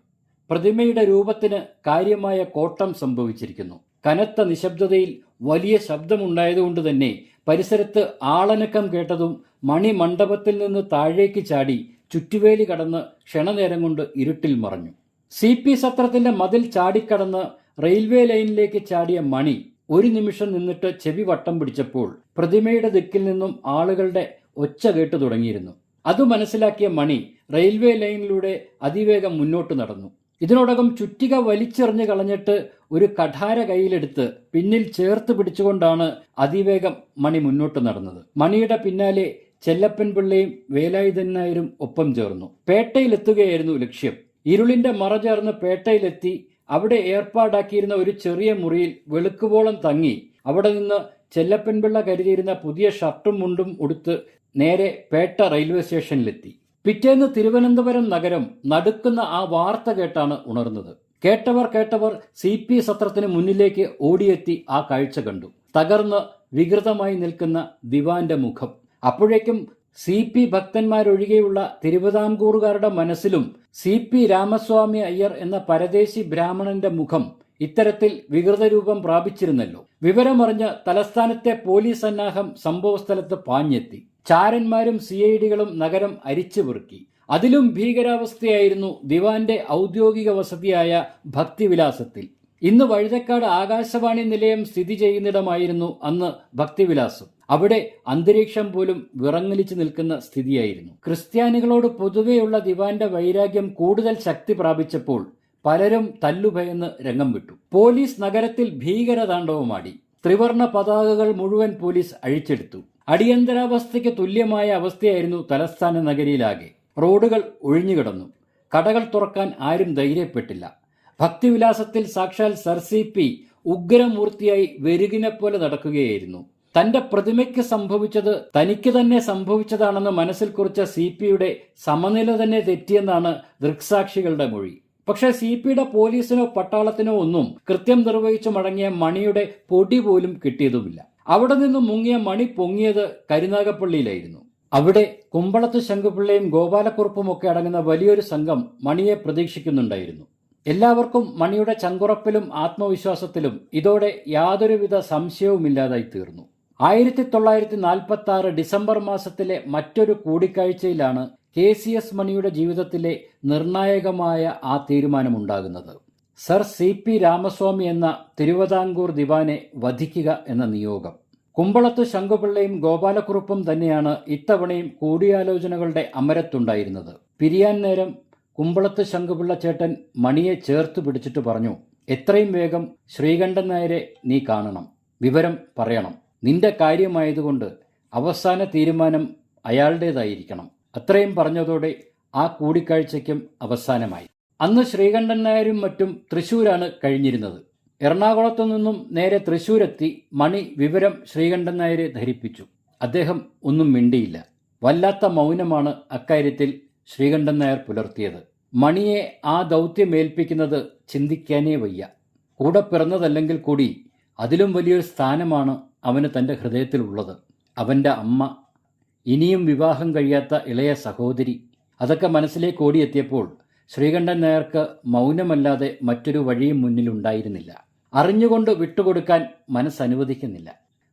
പ്രതിമയുടെ രൂപത്തിന് കാര്യമായ കോട്ടം സംഭവിച്ചിരിക്കുന്നു. കനത്ത നിശബ്ദതയിൽ വലിയ ശബ്ദമുണ്ടായതുകൊണ്ട് തന്നെ പരിസരത്ത് ആളനക്കം കേട്ടതും മണി മണ്ഡപത്തിൽ നിന്ന് താഴേക്ക് ചാടി ചുറ്റുവേലി കടന്ന് ക്ഷണനേരം കൊണ്ട് ഇരുട്ടിൽ മറഞ്ഞു. CP സത്രത്തിന്റെ മതിൽ ചാടിക്കടന്ന് റെയിൽവേ ലൈനിലേക്ക് ചാടിയ മണി ഒരു നിമിഷം നിന്നിട്ട് ചെവി വട്ടം പിടിച്ചപ്പോൾ പ്രതിമയുടെ ദിക്കിൽ നിന്നും ആളുകളുടെ ഒച്ച കേട്ടു തുടങ്ങിയിരുന്നു. അത് മനസ്സിലാക്കിയ മണി റെയിൽവേ ലൈനിലൂടെ അതിവേഗം മുന്നോട്ട് നടന്നു. ഇതിനോടകം ചുറ്റിക വലിച്ചെറിഞ്ഞു കളഞ്ഞിട്ട് ഒരു കഠാര കയ്യിലെടുത്ത് പിന്നിൽ ചേർത്ത് പിടിച്ചുകൊണ്ടാണ് അതിവേഗം മണി മുന്നോട്ട് നടന്നത്. മണിയുടെ പിന്നാലെ ചെല്ലപ്പൻ പിള്ളയും വേലായുധൻ നായരും ഒപ്പം ചേർന്നു. പേട്ടയിലെത്തുകയായിരുന്നു ലക്ഷ്യം. ഇരുളിന്റെ മറ ചേർന്ന് പേട്ടയിലെത്തി അവിടെ ഏർപ്പാടാക്കിയിരുന്ന ഒരു ചെറിയ മുറിയിൽ വെളുക്കുവോളം തങ്ങി അവിടെ നിന്ന് ചെല്ലപ്പൻപിള്ള കരുതിയിരുന്ന പുതിയ ഷർട്ടും മുണ്ടും ഉടുത്ത് നേരെ പേട്ട റെയിൽവേ സ്റ്റേഷനിലെത്തി. പിറ്റേന്ന് തിരുവനന്തപുരം നഗരം നടുക്കുന്ന ആ വാർത്ത കേട്ടാണ് ഉണർന്നത്. കേട്ടവർ CP സത്രത്തിന് മുന്നിലേക്ക് ഓടിയെത്തി ആ കാഴ്ച കണ്ടു. തകർന്ന് വികൃതമായി നിൽക്കുന്ന ദിവാന്റെ മുഖം. അപ്പോഴേക്കും CP ഭക്തന്മാരൊഴികെയുള്ള തിരുവിതാംകൂറുകാരുടെ മനസ്സിലും CP രാമസ്വാമി അയ്യർ എന്ന പരദേശി ബ്രാഹ്മണന്റെ മുഖം ഇത്തരത്തിൽ വികൃതരൂപം പ്രാപിച്ചിരുന്നല്ലോ. വിവരമറിഞ്ഞ് തലസ്ഥാനത്തെ പോലീസ് സന്നാഹം സംഭവസ്ഥലത്ത് പാഞ്ഞെത്തി. ചാരന്മാരും CIDകളും നഗരം അരിച്ചു പെറുക്കി. അതിലും ഭീകരാവസ്ഥയായിരുന്നു ദിവാന്റെ ഔദ്യോഗിക വസതിയായ ഭക്തിവിലാസത്തിൽ. ഇന്ന് വഴുതക്കാട് ആകാശവാണി നിലയം സ്ഥിതി ചെയ്യുന്നിടമായിരുന്നു അന്ന് ഭക്തിവിലാസം. അവിടെ അന്തരീക്ഷം പോലും വിറങ്ങലിച്ചു നിൽക്കുന്ന സ്ഥിതിയായിരുന്നു. ക്രിസ്ത്യാനികളോട് പൊതുവെയുള്ള ദിവാന്റെ വൈരാഗ്യം കൂടുതൽ ശക്തി പ്രാപിച്ചപ്പോൾ പലരും തല്ലുഭയന്ന് രംഗം വിട്ടു. പോലീസ് നഗരത്തിൽ ഭീകരതാണ്ഡവമാടി. ത്രിവർണ പതാകകൾ മുഴുവൻ പോലീസ് അഴിച്ചെടുത്തു. അടിയന്തരാവസ്ഥയ്ക്ക് തുല്യമായ അവസ്ഥയായിരുന്നു തലസ്ഥാന നഗരിയിലാകെ. റോഡുകൾ ഒഴിഞ്ഞുകിടന്നു. കടകൾ തുറക്കാൻ ആരും ധൈര്യപ്പെട്ടില്ല. ഭക്തിവിലാസത്തിൽ സാക്ഷാൽ സർ CP ഉഗ്രമൂർത്തിയായി വെരുകിനെപ്പോലെ നടക്കുകയായിരുന്നു. തന്റെ പ്രതിമയ്ക്ക് സംഭവിച്ചത് തനിക്ക് തന്നെ സംഭവിച്ചതാണെന്ന് മനസ്സിൽ കുറിച്ച CPയുടെ സമനില തന്നെ തെറ്റിയെന്നാണ് ദൃക്സാക്ഷികളുടെ മൊഴി. പക്ഷെ CPയുടെ പോലീസിനോ പട്ടാളത്തിനോ ഒന്നും കൃത്യം നിർവഹിച്ചു മടങ്ങിയ മണിയുടെ പൊടി പോലും കിട്ടിയതുമില്ല. അവിടെ നിന്നും മുങ്ങിയ മണി പൊങ്ങിയത് കരുനാഗപ്പള്ളിയിലായിരുന്നു. അവിടെ കുമ്പളത്ത് ശങ്കുപിള്ളയും ഗോപാലക്കുറുപ്പും ഒക്കെ അടങ്ങുന്ന വലിയൊരു സംഘം മണിയെ പ്രതീക്ഷിക്കുന്നുണ്ടായിരുന്നു. എല്ലാവർക്കും മണിയുടെ ചങ്കുറപ്പിലും ആത്മവിശ്വാസത്തിലും ഇതോടെ യാതൊരുവിധ സംശയവുമില്ലാതായി തീർന്നു. 1946 ഡിസംബർ മാസത്തിലെ മറ്റൊരു കൂടിക്കാഴ്ചയിലാണ് KCS മണിയുടെ ജീവിതത്തിലെ നിർണായകമായ ആ തീരുമാനമുണ്ടാകുന്നത്. സർ CP രാമസ്വാമി എന്ന തിരുവിതാംകൂർ ദിവാനെ വധിക്കുക എന്ന നിയോഗം. കുമ്പളത്ത് ശങ്കുപിള്ളയും ഗോപാലക്കുറുപ്പും തന്നെയാണ് ഇത്തവണയും കൂടിയാലോചനകളുടെ അമരത്തുണ്ടായിരുന്നത്. പിരിയാൻ നേരം കുമ്പളത്ത് ശങ്കുപിള്ള ചേട്ടൻ മണിയെ ചേർത്ത് പിടിച്ചിട്ട് പറഞ്ഞു, എത്രയും വേഗം ശ്രീകണ്ഠൻ നായരെ നീ കാണണം, വിവരം പറയണം. നിന്റെ കാര്യമായതുകൊണ്ട് അവസാന തീരുമാനം അയാളുടേതായിരിക്കണം. അത്രയും പറഞ്ഞതോടെ ആ കൂടിക്കാഴ്ചയ്ക്കും അവസാനമായി. അന്ന് ശ്രീകണ്ഠൻ നായരും മറ്റും തൃശ്ശൂരാണ് കഴിഞ്ഞിരുന്നത്. എറണാകുളത്തു നിന്നും നേരെ തൃശ്ശൂരെത്തി മണി വിവരം ശ്രീകണ്ഠൻ നായരെ ധരിപ്പിച്ചു. അദ്ദേഹം ഒന്നും മിണ്ടിയില്ല. വല്ലാത്ത മൗനമാണ് അക്കാര്യത്തിൽ ശ്രീകണ്ഠൻ നായർ പുലർത്തിയത്. മണിയെ ആ ദൗത്യമേൽപ്പിക്കുന്നത് ചിന്തിക്കാനേ വയ്യ. കൂടെ പിറന്നതല്ലെങ്കിൽ കൂടി അതിലും വലിയൊരു സ്ഥാനമാണ് അവന് തൻ്റെ ഹൃദയത്തിലുള്ളത്. അവൻ്റെ അമ്മ, ഇനിയും വിവാഹം കഴിയാത്ത ഇളയ സഹോദരി, അതൊക്കെ മനസ്സിലേക്ക് ഓടിയെത്തിയപ്പോൾ ശ്രീകണ്ഠൻ നായർക്ക് മൗനമല്ലാതെ മറ്റൊരു വഴിയും മുന്നിലുണ്ടായിരുന്നില്ല. അറിഞ്ഞുകൊണ്ട് വിട്ടുകൊടുക്കാൻ മനസ്സനുവദിക്കുന്നില്ല.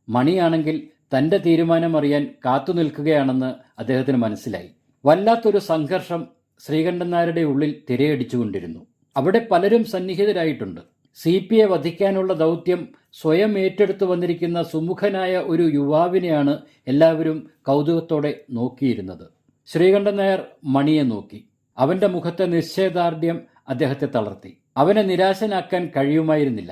മണിയാണെങ്കിൽ തൻ്റെ തീരുമാനമറിയാൻ കാത്തുനിൽക്കുകയാണെന്ന് അദ്ദേഹത്തിന് മനസ്സിലായി. വല്ലാത്തൊരു സംഘർഷം ശ്രീകണ്ഠൻ നായരുടെ ഉള്ളിൽ തിരയടിച്ചുകൊണ്ടിരുന്നു. അവിടെ പലരും സന്നിഹിതരായിട്ടുണ്ട്. CPയെ വധിക്കാനുള്ള ദൗത്യം സ്വയം ഏറ്റെടുത്തു വന്നിരിക്കുന്ന സുമുഖനായ ഒരു യുവാവിനെയാണ് എല്ലാവരും കൗതുകത്തോടെ നോക്കിയിരുന്നത്. ശ്രീകണ്ഠൻ നായർ മണിയെ നോക്കി. അവന്റെ മുഖത്തെ നിശ്ചയദാർഢ്യം അദ്ദേഹത്തെ തളർത്തി. അവനെ നിരാശനാക്കാൻ കഴിയുമായിരുന്നില്ല.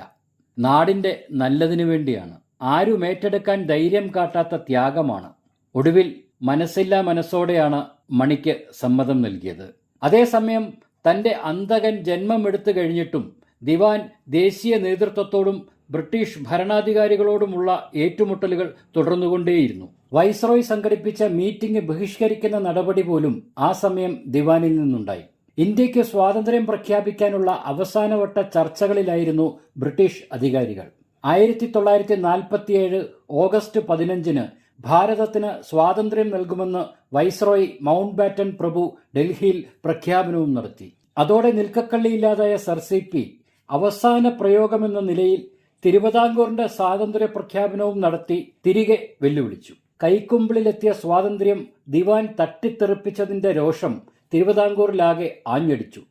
നാടിന്റെ നല്ലതിനു വേണ്ടിയാണ്. ആരും ഏറ്റെടുക്കാൻ ധൈര്യം കാട്ടാത്ത ത്യാഗമാണ്. ഒടുവിൽ മനസ്സില്ലാ മനസ്സോടെയാണ് മണിക്ക് സമ്മതം നൽകിയത്. അതേസമയം തന്റെ അന്തകൻ ജന്മമെടുത്തു കഴിഞ്ഞിട്ടും ദിവാൻ ദേശീയ നേതൃത്വത്തോടും ബ്രിട്ടീഷ് ഭരണാധികാരികളോടുമുള്ള ഏറ്റുമുട്ടലുകൾ തുടർന്നുകൊണ്ടേയിരുന്നു. വൈസ്രോയ് സംഘടിപ്പിച്ച മീറ്റിംഗ് ബഹിഷ്കരിക്കുന്ന നടപടി പോലും ആ സമയം ദിവാനിൽ നിന്നുണ്ടായി. ഇന്ത്യക്ക് സ്വാതന്ത്ര്യം പ്രഖ്യാപിക്കാനുള്ള അവസാനവട്ട ചർച്ചകളിലായിരുന്നു ബ്രിട്ടീഷ് അധികാരികൾ. 1947 ഓഗസ്റ്റ് 15 ഭാരതത്തിന് സ്വാതന്ത്ര്യം നൽകുമെന്ന് വൈസ്രോയ് മൗണ്ട് ബാറ്റൻ പ്രഭു ഡൽഹിയിൽ പ്രഖ്യാപനവും നടത്തി. അതോടെ നിൽക്കക്കള്ളിയില്ലാതായ സർ CP അവസാന പ്രയോഗമെന്ന നിലയിൽ തിരുവിതാംകൂറിന്റെ സ്വാതന്ത്ര്യ പ്രഖ്യാപനവും നടത്തി തിരികെ വെല്ലുവിളിച്ചു. കൈക്കുമ്പിളിലെത്തിയ സ്വാതന്ത്ര്യം ദിവാൻ തട്ടിത്തെറിപ്പിച്ചതിന്റെ രോഷം തിരുവിതാംകൂറിലാകെ ആഞ്ഞടിച്ചു.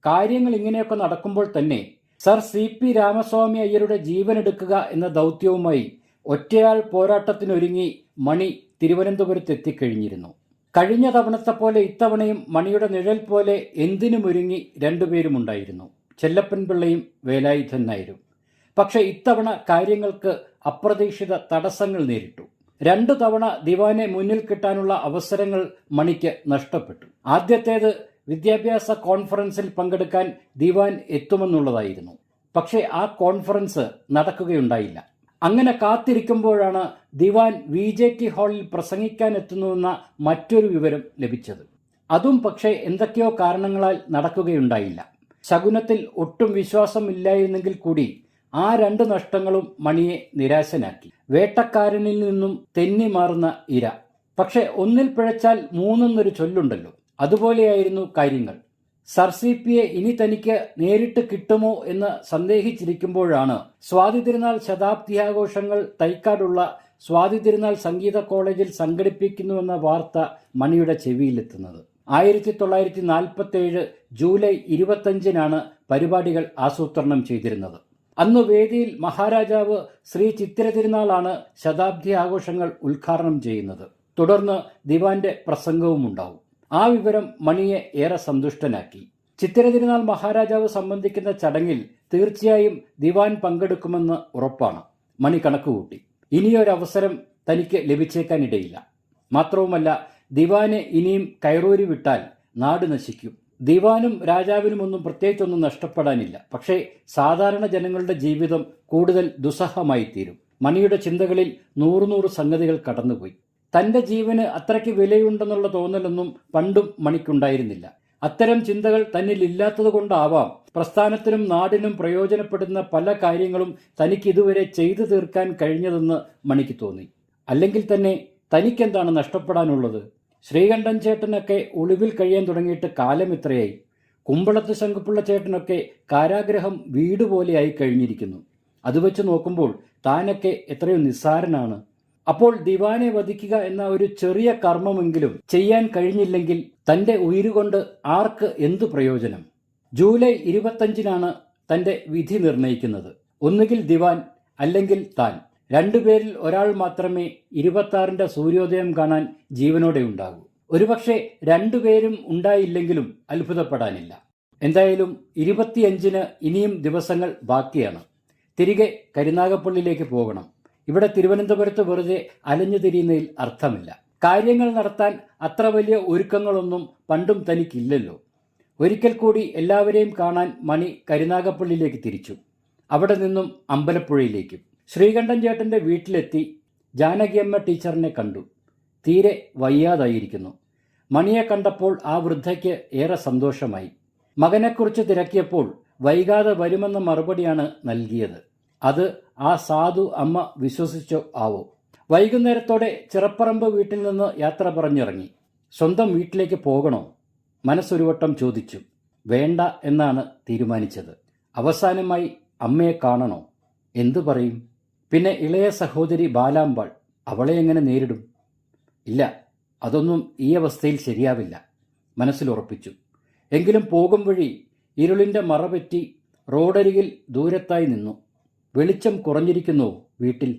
കാര്യങ്ങൾ ഇങ്ങനെയൊക്കെ നടക്കുമ്പോൾ തന്നെ സർ CP രാമസ്വാമി അയ്യരുടെ ജീവനെടുക്കുക എന്ന ദൗത്യവുമായി ഒറ്റയാൾ പോരാട്ടത്തിനൊരുങ്ങി മണി തിരുവനന്തപുരത്തെത്തിക്കഴിഞ്ഞിരുന്നു. കഴിഞ്ഞ തവണത്തെ പോലെ ഇത്തവണയും മണിയുടെ നിഴൽ പോലെ എന്തിനുമൊരുങ്ങി രണ്ടുപേരുമുണ്ടായിരുന്നു, ചെല്ലപ്പൻ പിള്ളയും വേലായുധൻ നായരും. പക്ഷെ ഇത്തവണ കാര്യങ്ങൾക്ക് അപ്രതീക്ഷിത തടസ്സങ്ങൾ നേരിട്ടു. 2 തവണ ദിവാനെ മുന്നിൽ കിട്ടാനുള്ള അവസരങ്ങൾ മണിക്ക് നഷ്ടപ്പെട്ടു. ആദ്യത്തേത് വിദ്യാഭ്യാസ കോൺഫറൻസിൽ പങ്കെടുക്കാൻ ദിവാൻ എത്തുമെന്നുള്ളതായിരുന്നു. പക്ഷേ ആ കോൺഫറൻസ് നടക്കുകയുണ്ടായില്ല. അങ്ങനെ കാത്തിരിക്കുമ്പോഴാണ് ദിവാൻ VJT ഹാളിൽ പ്രസംഗിക്കാൻ എത്തുന്നുവെന്ന മറ്റൊരു വിവരം ലഭിച്ചത്. അതും പക്ഷേ എന്തൊക്കെയോ കാരണങ്ങളാൽ നടക്കുകയുണ്ടായില്ല. ശകുനത്തിൽ ഒട്ടും വിശ്വാസമില്ലായിരുന്നെങ്കിൽ കൂടി ആ 2 നഷ്ടങ്ങളും മണിയെ നിരാശനാക്കി. വേട്ടക്കാരനിൽ നിന്നും തെന്നി മാറുന്ന ഇര. പക്ഷെ ഒന്നിൽ പിഴച്ചാൽ 3 എന്നൊരു ചൊല്ലുണ്ടല്ലോ, അതുപോലെയായിരുന്നു കാര്യങ്ങൾ. സർ CPയെ ഇനി തനിക്ക് നേരിട്ട് കിട്ടുമോ എന്ന് സന്ദേഹിച്ചിരിക്കുമ്പോഴാണ് സ്വാതി തിരുനാൾ ശതാബ്ദി ആഘോഷങ്ങൾ തൈക്കാടുള്ള സ്വാതി തിരുനാൾ സംഗീത കോളേജിൽ സംഘടിപ്പിക്കുന്നുവെന്ന വാർത്ത മണിയുടെ ചെവിയിലെത്തുന്നത്. 1947 ജൂലൈ 25 പരിപാടികൾ ആസൂത്രണം ചെയ്തിരുന്നത്. അന്ന് വേദിയിൽ മഹാരാജാവ് ശ്രീ ചിത്തിര തിരുനാളാണ് ശതാബ്ദി ആഘോഷങ്ങൾ ഉദ്ഘാടനം ചെയ്യുന്നത്. തുടർന്ന് ദിവാന്റെ പ്രസംഗവും ഉണ്ടാവും. ആ വിവരം മണിയെ ഏറെ സന്തുഷ്ടനാക്കി. ചിത്തിര തിരുനാൾ മഹാരാജാവ് സംബന്ധിക്കുന്ന ചടങ്ങിൽ തീർച്ചയായും ദിവാൻ പങ്കെടുക്കുമെന്ന് ഉറപ്പാണ്. മണി കണക്കുകൂട്ടി. ഇനിയൊരവസരം തനിക്ക് ലഭിച്ചേക്കാനിടയില്ല. മാത്രവുമല്ല, ദിവാനെ ഇനിയും കയറൂരി വിട്ടാൽ നാട് നശിക്കും. ദിവാനും രാജാവിനുമൊന്നും പ്രത്യേകിച്ചൊന്നും നഷ്ടപ്പെടാനില്ല. പക്ഷേ സാധാരണ ജനങ്ങളുടെ ജീവിതം കൂടുതൽ ദുസ്സഹമായി തീരും. മണിയുടെ ചിന്തകളിൽ 100 സംഗതികൾ കടന്നുപോയി. തന്റെ ജീവന് അത്രയ്ക്ക് വിലയുണ്ടെന്നുള്ള തോന്നലൊന്നും പണ്ടും മണിക്കുണ്ടായിരുന്നില്ല. അത്തരം ചിന്തകൾ തന്നിൽ ഇല്ലാത്തതുകൊണ്ടാവാം പ്രസ്ഥാനത്തിനും നാടിനും പ്രയോജനപ്പെടുന്ന പല കാര്യങ്ങളും തനിക്ക് ഇതുവരെ ചെയ്തു തീർക്കാൻ കഴിഞ്ഞതെന്ന് മണിക്ക് തോന്നി. അല്ലെങ്കിൽ തന്നെ തനിക്കെന്താണ് നഷ്ടപ്പെടാനുള്ളത്? ശ്രീകണ്ഠൻ ചേട്ടനൊക്കെ ഒളിവിൽ കഴിയാൻ തുടങ്ങിയിട്ട് കാലം ഇത്രയായി. കുമ്പളത്ത് ശങ്കുപിള്ള ചേട്ടനൊക്കെ കാരാഗ്രഹം വീട് പോലെയായി കഴിഞ്ഞിരിക്കുന്നു. അത് വെച്ച് നോക്കുമ്പോൾ താനൊക്കെ എത്രയോ നിസ്സാരനാണ്. അപ്പോൾ ദിവാനെ വധിക്കുക എന്ന ഒരു ചെറിയ കർമ്മമെങ്കിലും ചെയ്യാൻ കഴിഞ്ഞില്ലെങ്കിൽ തന്റെ ഉയിരുകൊണ്ട് ആർക്ക് എന്തു പ്രയോജനം? ജൂലൈ 25 തന്റെ വിധി നിർണയിക്കുന്നത്. ഒന്നുകിൽ ദിവാൻ, അല്ലെങ്കിൽ താൻ. 2 പേരിൽ ഒരാൾ മാത്രമേ 26 സൂര്യോദയം കാണാൻ ജീവനോടെ ഉണ്ടാകൂ. ഒരുപക്ഷെ 2 പേരും ഉണ്ടായില്ലെങ്കിലും അത്ഭുതപ്പെടാനില്ല. എന്തായാലും 25 ഇനിയും ദിവസങ്ങൾ ബാക്കിയാണ്. തിരികെ കരുനാഗപ്പള്ളിയിലേക്ക് പോകണം. ഇവിടെ തിരുവനന്തപുരത്ത് വെറുതെ അലഞ്ഞു തിരിയുന്നതിൽ അർത്ഥമില്ല. കാര്യങ്ങൾ നടത്താൻ അത്ര വലിയ ഒരുക്കങ്ങളൊന്നും പണ്ടും തനിക്കില്ലല്ലോ. ഒരിക്കൽ കൂടി എല്ലാവരെയും കാണാൻ മണി കരുനാഗപ്പള്ളിയിലേക്ക് തിരിച്ചു. അവിടെ നിന്നും അമ്പലപ്പുഴയിലേക്കും. ശ്രീകണ്ഠൻ ചേട്ടൻ്റെ വീട്ടിലെത്തി ജാനകിയമ്മ ടീച്ചറിനെ കണ്ടു. തീരെ വയ്യാതായിരിക്കുന്നു. മണിയെ കണ്ടപ്പോൾ ആ വൃദ്ധയ്ക്ക് ഏറെ സന്തോഷമായി. മകനെക്കുറിച്ച് തിരക്കിയപ്പോൾ വൈകാതെ വരുമെന്ന മറുപടിയാണ് നൽകിയത്. അത് ആ സാധു അമ്മ വിശ്വസിച്ചോ ആവോ. വൈകുന്നേരത്തോടെ ചിറപ്പറമ്പ് വീട്ടിൽ നിന്ന് യാത്ര പറഞ്ഞിറങ്ങി. സ്വന്തം വീട്ടിലേക്ക് പോകണോ? മനസ്സൊരു വട്ടം ചോദിച്ചു. വേണ്ട എന്നാണ് തീരുമാനിച്ചത്. അവസാനമായി അമ്മയെ കാണണോ? എന്തു പറയും? പിന്നെ ഇളയ സഹോദരി ബാലാമ്പാൾ, അവളെ എങ്ങനെ നേരിടും? ഇല്ല, അതൊന്നും ഈ അവസ്ഥയിൽ ശരിയാവില്ല, മനസ്സിലുറപ്പിച്ചു. എങ്കിലും പോകും വഴി ഇരുളിൻ്റെ മറപറ്റി റോഡരികിൽ ദൂരത്തായി നിന്നു. വെളിച്ചം കുറഞ്ഞിരിക്കുന്നുവോ വീട്ടിൽ?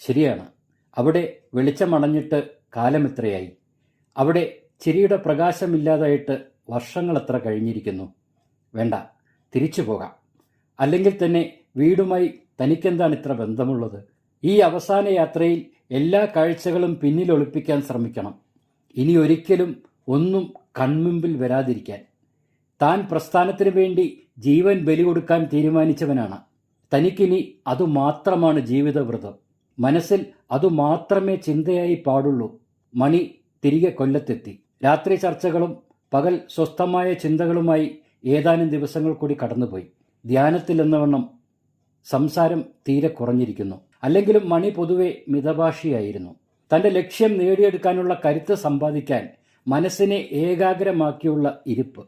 ശരിയാണ്, അവിടെ വെളിച്ചമണഞ്ഞിട്ട് കാലമെത്രയായി. അവിടെ ചിരിയുടെ പ്രകാശമില്ലാതായിട്ട് വർഷങ്ങളെത്ര കഴിഞ്ഞിരിക്കുന്നു. വേണ്ട, തിരിച്ചു പോകാം. അല്ലെങ്കിൽ തന്നെ വീടുമായി തനിക്കെന്താണ് ഇത്ര ബന്ധമുള്ളത്? ഈ അവസാന യാത്രയിൽ എല്ലാ കാഴ്ചകളും പിന്നിലൊളിപ്പിക്കാൻ ശ്രമിക്കണം. ഇനി ഒരിക്കലും ഒന്നും കൺമുമ്പിൽ വരാതിരിക്കാൻ. താൻ പ്രസ്ഥാനത്തിനു വേണ്ടി ജീവൻ ബലി കൊടുക്കാൻ തീരുമാനിച്ചവനാണ്. തനിക്കിനി അതുമാത്രമാണ് ജീവിതവ്രതം. മനസ്സിൽ അതുമാത്രമേ ചിന്തയായി പാടുള്ളൂ. മണി തിരികെ കൊല്ലത്തെത്തി. രാത്രി ചർച്ചകളും പകൽ സ്വസ്ഥമായ ചിന്തകളുമായി ഏതാനും ദിവസങ്ങൾ കൂടി കടന്നുപോയി. ധ്യാനത്തിലെന്നവണ്ണം സംസാരം തീരെ കുറഞ്ഞിരിക്കുന്നു. അല്ലെങ്കിലും മണി പൊതുവെ മിതഭാഷിയായിരുന്നു. തൻ്റെ ലക്ഷ്യം നേടിയെടുക്കാനുള്ള കരുത്ത് സമ്പാദിക്കാൻ മനസ്സിനെ ഏകാഗ്രമാക്കിയുള്ള ഇരിപ്പ്.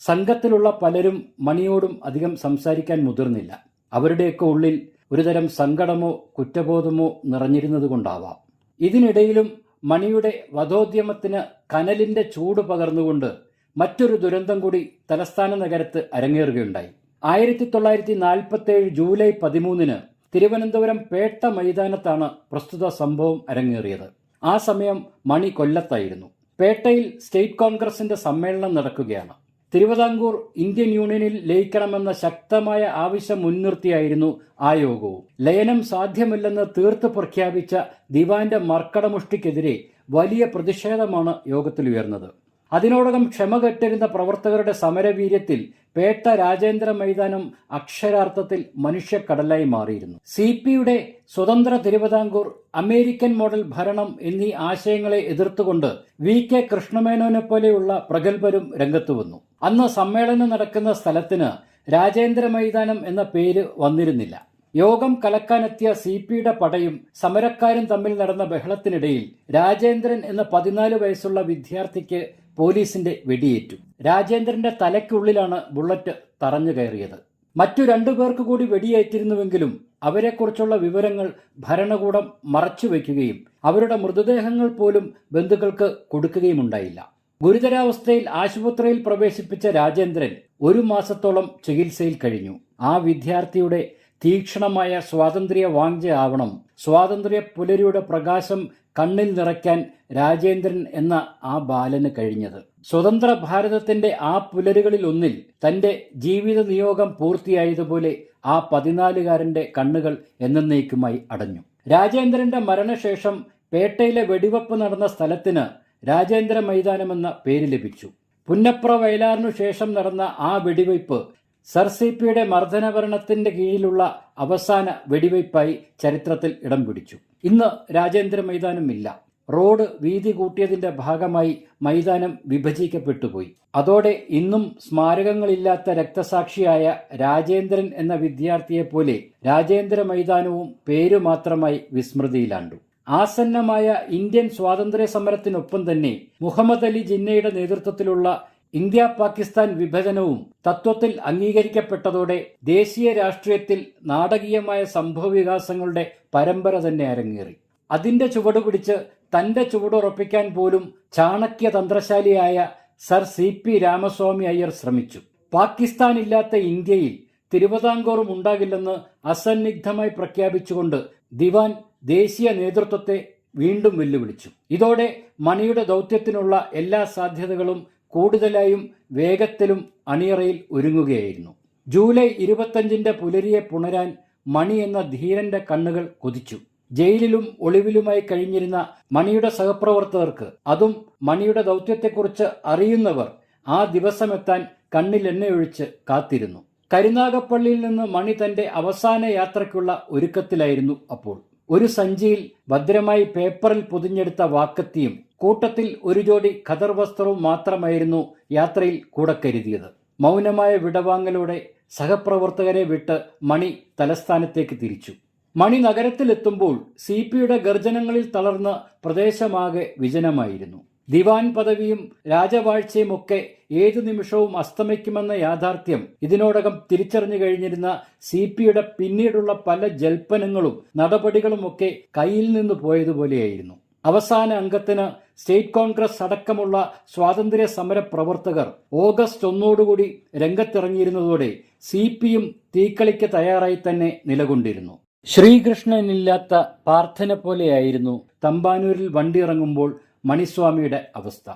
സംഘത്തിലുള്ള പലരും മണിയോടും അധികം സംസാരിക്കാൻ മുതിർന്നില്ല. അവരുടെയൊക്കെ ഉള്ളിൽ ഒരുതരം സങ്കടമോ കുറ്റബോധമോ നിറഞ്ഞിരുന്നതുകൊണ്ടാവാം. ഇതിനിടയിലും മണിയുടെ വധോദ്യമത്തിന് കനലിന്റെ ചൂട് പകർന്നുകൊണ്ട് മറ്റൊരു ദുരന്തം കൂടി തലസ്ഥാന നഗരത്ത് അരങ്ങേറുകയുണ്ടായി. 1947 ജൂലൈ 13 തിരുവനന്തപുരം പേട്ട മൈതാനത്താണ് പ്രസ്തുത സംഭവം അരങ്ങേറിയത്. ആ സമയം മണി കൊല്ലത്തായിരുന്നു. പേട്ടയിൽ സ്റ്റേറ്റ് കോൺഗ്രസിന്റെ സമ്മേളനം നടക്കുകയാണ്. തിരുവിതാംകൂർ ഇന്ത്യൻ യൂണിയനിൽ ലയിക്കണമെന്ന ശക്തമായ ആവശ്യം മുൻനിർത്തിയായിരുന്നു ആ യോഗവും. ലയനം സാധ്യമല്ലെന്ന് തീർത്ത് പ്രഖ്യാപിച്ച ദിവാന്റെ മർക്കടമുഷ്ടിക്കെതിരെ വലിയ പ്രതിഷേധമാണ് യോഗത്തിൽ ഉയർന്നത്. അതിനോടകം ക്ഷമ കെട്ടിരുന്ന പ്രവർത്തകരുടെ സമരവീര്യത്തിൽ പേട്ട രാജേന്ദ്ര മൈതാനം അക്ഷരാർത്ഥത്തിൽ മനുഷ്യക്കടലായി മാറിയിരുന്നു. CP-യുടെ സ്വതന്ത്ര തിരുവിതാംകൂർ, അമേരിക്കൻ മോഡൽ ഭരണം എന്നീ ആശയങ്ങളെ എതിർത്തുകൊണ്ട് VK കൃഷ്ണമേനോനെ പോലെയുള്ള പ്രഗത്ഭരും രംഗത്തു വന്നു. അന്ന് സമ്മേളനം നടക്കുന്ന സ്ഥലത്തിന് രാജേന്ദ്ര മൈതാനം എന്ന പേര് വന്നിരുന്നില്ല. യോഗം കലക്കാനെത്തിയ CP-യുടെ പടയും സമരക്കാരും തമ്മിൽ നടന്ന ബഹളത്തിനിടയിൽ രാജേന്ദ്രൻ എന്ന 14 വയസ്സുള്ള വിദ്യാർത്ഥിക്ക് പോലീസിന്റെ വെടിയേറ്റു. രാജേന്ദ്രന്റെ തലയ്ക്കുള്ളിലാണ് ബുള്ളറ്റ് തറഞ്ഞു കയറിയത്. മറ്റു 2 പേർക്ക് കൂടി വെടിയേറ്റിരുന്നുവെങ്കിലും അവരെക്കുറിച്ചുള്ള വിവരങ്ങൾ ഭരണകൂടം മറച്ചുവെക്കുകയും അവരുടെ മൃതദേഹങ്ങൾ പോലും ബന്ധുക്കൾക്ക് കൊടുക്കുകയുമുണ്ടായില്ല. ഗുരുതരാവസ്ഥയിൽ ആശുപത്രിയിൽ പ്രവേശിപ്പിച്ച രാജേന്ദ്രൻ 1 മാസത്തോളം ചികിത്സയിൽ കഴിഞ്ഞു. ആ വിദ്യാർത്ഥിയുടെ തീക്ഷ്ണമായ സ്വാതന്ത്ര്യ വാഞ്ച ആവണം സ്വാതന്ത്ര്യ പുലരിയുടെ പ്രകാശം കണ്ണിൽ നിറയ്ക്കാൻ രാജേന്ദ്രൻ എന്ന ആ ബാലന് കഴിഞ്ഞത്. സ്വതന്ത്ര ഭാരതത്തിന്റെ ആ പുലരുകളിൽ ഒന്നിൽ തന്റെ ജീവിത നിയോഗം പൂർത്തിയായതുപോലെ ആ 14-കാരന്റെ കണ്ണുകൾ എന്നേക്കുമായി അടഞ്ഞു. രാജേന്ദ്രന്റെ മരണശേഷം പേട്ടയിലെ വെടിവെപ്പ് നടന്ന സ്ഥലത്തിന് രാജേന്ദ്ര മൈതാനമെന്ന പേര് ലഭിച്ചു. പുന്നപ്ര വയലാറിനു ശേഷം നടന്ന ആ വെടിവയ്പ് സർ CP-യുടെ മർദ്ദനഭരണത്തിന്റെ കീഴിലുള്ള അവസാന വെടിവയ്പായി ചരിത്രത്തിൽ ഇടം പിടിച്ചു. ഇന്ന് രാജേന്ദ്ര മൈതാനം ഇല്ല. റോഡ് വീതി കൂട്ടിയതിന്റെ ഭാഗമായി മൈതാനം വിഭജിക്കപ്പെട്ടുപോയി. അതോടെ ഇന്നും സ്മാരകങ്ങളില്ലാത്ത രക്തസാക്ഷിയായ രാജേന്ദ്രൻ എന്ന വിദ്യാർത്ഥിയെപ്പോലെ രാജേന്ദ്ര മൈതാനവും പേരു മാത്രമായി വിസ്മൃതിയിലാണ്ടു. ആസന്നമായ ഇന്ത്യൻ സ്വാതന്ത്ര്യ സമരത്തിനൊപ്പം തന്നെ മുഹമ്മദ് അലി ജിന്നയുടെ നേതൃത്വത്തിലുള്ള ഇന്ത്യ പാകിസ്ഥാൻ വിഭജനവും തത്വത്തിൽ അംഗീകരിക്കപ്പെട്ടതോടെ ദേശീയ രാഷ്ട്രീയത്തിൽ നാടകീയമായ സംഭവവികാസങ്ങളുടെ പരമ്പര തന്നെ അരങ്ങേറി. അതിന്റെ ചുവടുപിടിച്ച് തന്റെ ചുവടുറപ്പിക്കാൻ പോലും ചാണക്യ തന്ത്രശാലിയായ സർ CP രാമസ്വാമി അയ്യർ ശ്രമിച്ചു. പാകിസ്ഥാനില്ലാത്ത ഇന്ത്യയിൽ തിരുവിതാംകൂറും ഉണ്ടാകില്ലെന്ന് അസന്നിഗ്ധമായി പ്രഖ്യാപിച്ചുകൊണ്ട് ദിവാൻ ദേശീയ നേതൃത്വത്തെ വീണ്ടും വെല്ലുവിളിച്ചു. ഇതോടെ മണിയുടെ ദൗത്യത്തിനുള്ള എല്ലാ സാധ്യതകളും കൂടുതലായും വേഗത്തിലും അണിയറയിൽ ഒരുങ്ങുകയായിരുന്നു. ജൂലൈ 25 പുലരിയെ പുണരാൻ മണി എന്ന ധീരന്റെ കണ്ണുകൾ കൊതിച്ചു. ജയിലിലും ഒളിവിലുമായി കഴിഞ്ഞിരുന്ന മണിയുടെ സഹപ്രവർത്തകർക്ക്, അതും മണിയുടെ ദൗത്യത്തെക്കുറിച്ച് അറിയുന്നവർ, ആ ദിവസമെത്താൻ കണ്ണിൽ എണ്ണയൊഴിച്ച് കാത്തിരുന്നു. കരുനാഗപ്പള്ളിയിൽ നിന്ന് മണി തന്റെ അവസാന യാത്രയ്ക്കുള്ള ഒരുക്കത്തിലായിരുന്നു അപ്പോൾ. ഒരു സഞ്ചിയിൽ ഭദ്രമായി പേപ്പറിൽ പൊതിഞ്ഞെടുത്ത വാക്കത്തിയും കൂട്ടത്തിൽ ഒരു ജോഡി ഖദർ വസ്ത്രവും മാത്രമായിരുന്നു യാത്രയിൽ കൂടെ കരുതിയത്. മൗനമായ വിടവാങ്ങലോടെ സഹപ്രവർത്തകരെ വിട്ട് മണി തലസ്ഥാനത്തേക്ക് തിരിച്ചു. മണി നഗരത്തിലെത്തുമ്പോൾ CPയുടെ ഗർജനങ്ങളിൽ തളർന്ന പ്രദേശമാകെ വിജനമായിരുന്നു. ദിവാൻ പദവിയും രാജവാഴ്ചയുമൊക്കെ ഏതു നിമിഷവും അസ്തമിക്കുമെന്ന യാഥാർത്ഥ്യം ഇതിനോടകം തിരിച്ചറിഞ്ഞു കഴിഞ്ഞിരുന്ന CPയുടെ പിന്നീടുള്ള പല ജൽപ്പനങ്ങളും നടപടികളുമൊക്കെ കയ്യിൽ നിന്ന് പോയതുപോലെയായിരുന്നു. അവസാന അംഗത്തിന് സ്റ്റേറ്റ് കോൺഗ്രസ് അടക്കമുള്ള സ്വാതന്ത്ര്യ സമര പ്രവർത്തകർ ഓഗസ്റ്റ് 1 രംഗത്തിറങ്ങിയിരുന്നതോടെ CPയും തീക്കളിക്ക് തയ്യാറായി തന്നെ നിലകൊണ്ടിരുന്നു. ശ്രീകൃഷ്ണനില്ലാത്ത പ്രാർത്ഥന പോലെയായിരുന്നു തമ്പാനൂരിൽ വണ്ടിയിറങ്ങുമ്പോൾ മണിസ്വാമിയുടെ അവസ്ഥ.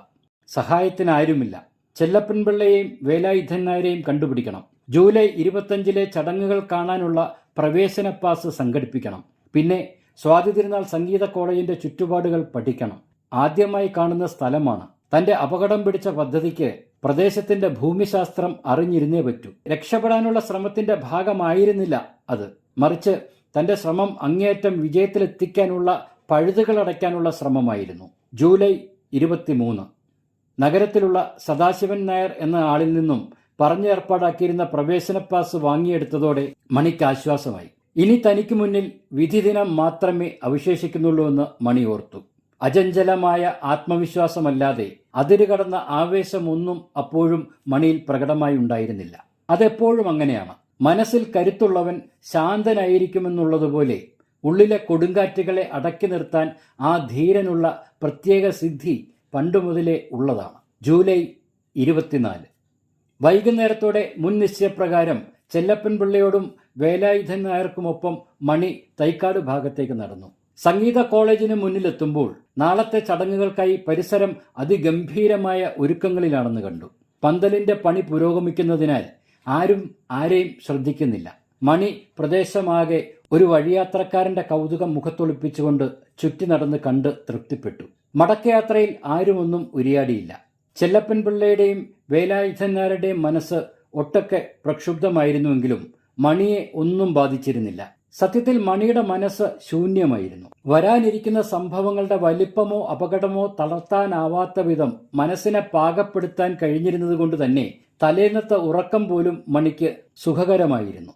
സഹായത്തിന് ആരുമില്ല. ചെല്ലപ്പൻപിള്ളയെയും വേലായുധൻ നായരെയും കണ്ടുപിടിക്കണം. ജൂലൈ 25 ചടങ്ങുകൾ കാണാനുള്ള പ്രവേശന പാസ് സംഘടിപ്പിക്കണം. പിന്നെ സ്വാതി തിരുനാൾ സംഗീത കോളേജിന്റെ ചുറ്റുപാടുകൾ പഠിക്കണം. ആദ്യമായി കാണുന്ന സ്ഥലമാണ്. തന്റെ അപകടം പിടിച്ച പദ്ധതിക്ക് പ്രദേശത്തിന്റെ ഭൂമിശാസ്ത്രം അറിഞ്ഞിരുന്നേ പറ്റൂ. രക്ഷപ്പെടാനുള്ള ശ്രമത്തിന്റെ ഭാഗമായിരുന്നില്ല അത്. മറിച്ച് തന്റെ ശ്രമം അങ്ങേയറ്റം വിജയത്തിലെത്തിക്കാനുള്ള പഴുതുകൾ അടയ്ക്കാനുള്ള ശ്രമമായിരുന്നു. ജൂലൈ 23 നഗരത്തിലുള്ള സദാശിവൻ നായർ എന്ന ആളിൽ നിന്നും പറഞ്ഞേർപ്പാടാക്കിയിരുന്ന പ്രവേശന പാസ് വാങ്ങിയെടുത്തതോടെ മണിക്ക് ആശ്വാസമായി. ഇനി തനിക്ക് മുന്നിൽ വിധിദിനം മാത്രമേ അവശേഷിക്കുന്നുള്ളൂ എന്ന് മണി ഓർത്തു. അചഞ്ചലമായ ആത്മവിശ്വാസമല്ലാതെ അതിരുകടന്ന ആവേശമൊന്നും അപ്പോഴും മണിയിൽ പ്രകടമായി ഉണ്ടായിരുന്നില്ല. അതെപ്പോഴും അങ്ങനെയാണ്. മനസ്സിൽ കരുത്തുള്ളവൻ ശാന്തനായിരിക്കുമെന്നുള്ളതുപോലെ ഉള്ളിലെ കൊടുങ്കാറ്റുകളെ അടക്കി നിർത്താൻ ആ ധീരനുള്ള പ്രത്യേക സിദ്ധി പണ്ടുമുതലേ ഉള്ളതാണ്. ജൂലൈ 24 വൈകുന്നേരത്തോടെ മുൻ നിശ്ചയപ്രകാരം ചെല്ലപ്പൻപിള്ളയോടും വേലായുധൻ നായർക്കുമൊപ്പം മണി തൈക്കാട് ഭാഗത്തേക്ക് നടന്നു. സംഗീത കോളേജിന് മുന്നിലെത്തുമ്പോൾ നാളത്തെ ചടങ്ങുകൾക്കായി പരിസരം അതിഗംഭീരമായ ഒരുക്കങ്ങളിലാണെന്ന് കണ്ടു. പന്തലിന്റെ പണി പുരോഗമിക്കുന്നതിനാൽ ആരും ആരെയും ശ്രദ്ധിക്കുന്നില്ല. മണി പ്രദേശമാകെ ഒരു വഴിയാത്രക്കാരന്റെ കൗതുകം മുഖത്തൊളിപ്പിച്ചുകൊണ്ട് ചുറ്റി നടന്ന് കണ്ട് തൃപ്തിപ്പെട്ടു. മടക്കയാത്രയിൽ ആരുമൊന്നും ഉരിയാടിയില്ല. ചെല്ലപ്പൻപിള്ളയുടെയും വേലായുധൻ നായരുടെയും മനസ്സ് ഒട്ടൊക്കെ പ്രക്ഷുബ്ധമായിരുന്നുവെങ്കിലും മണിയെ ഒന്നും ബാധിച്ചിരുന്നില്ല. സത്യത്തിൽ മണിയുടെ മനസ്സ് ശൂന്യമായിരുന്നു. വരാനിരിക്കുന്ന സംഭവങ്ങളുടെ വലിപ്പമോ അപകടമോ തളർത്താനാവാത്ത വിധം മനസ്സിനെ പാകപ്പെടുത്താൻ കഴിഞ്ഞിരുന്നതുകൊണ്ട് തന്നെ തലേന്നത്തെ ഉറക്കം പോലും മണിക്ക് സുഖകരമായിരുന്നു.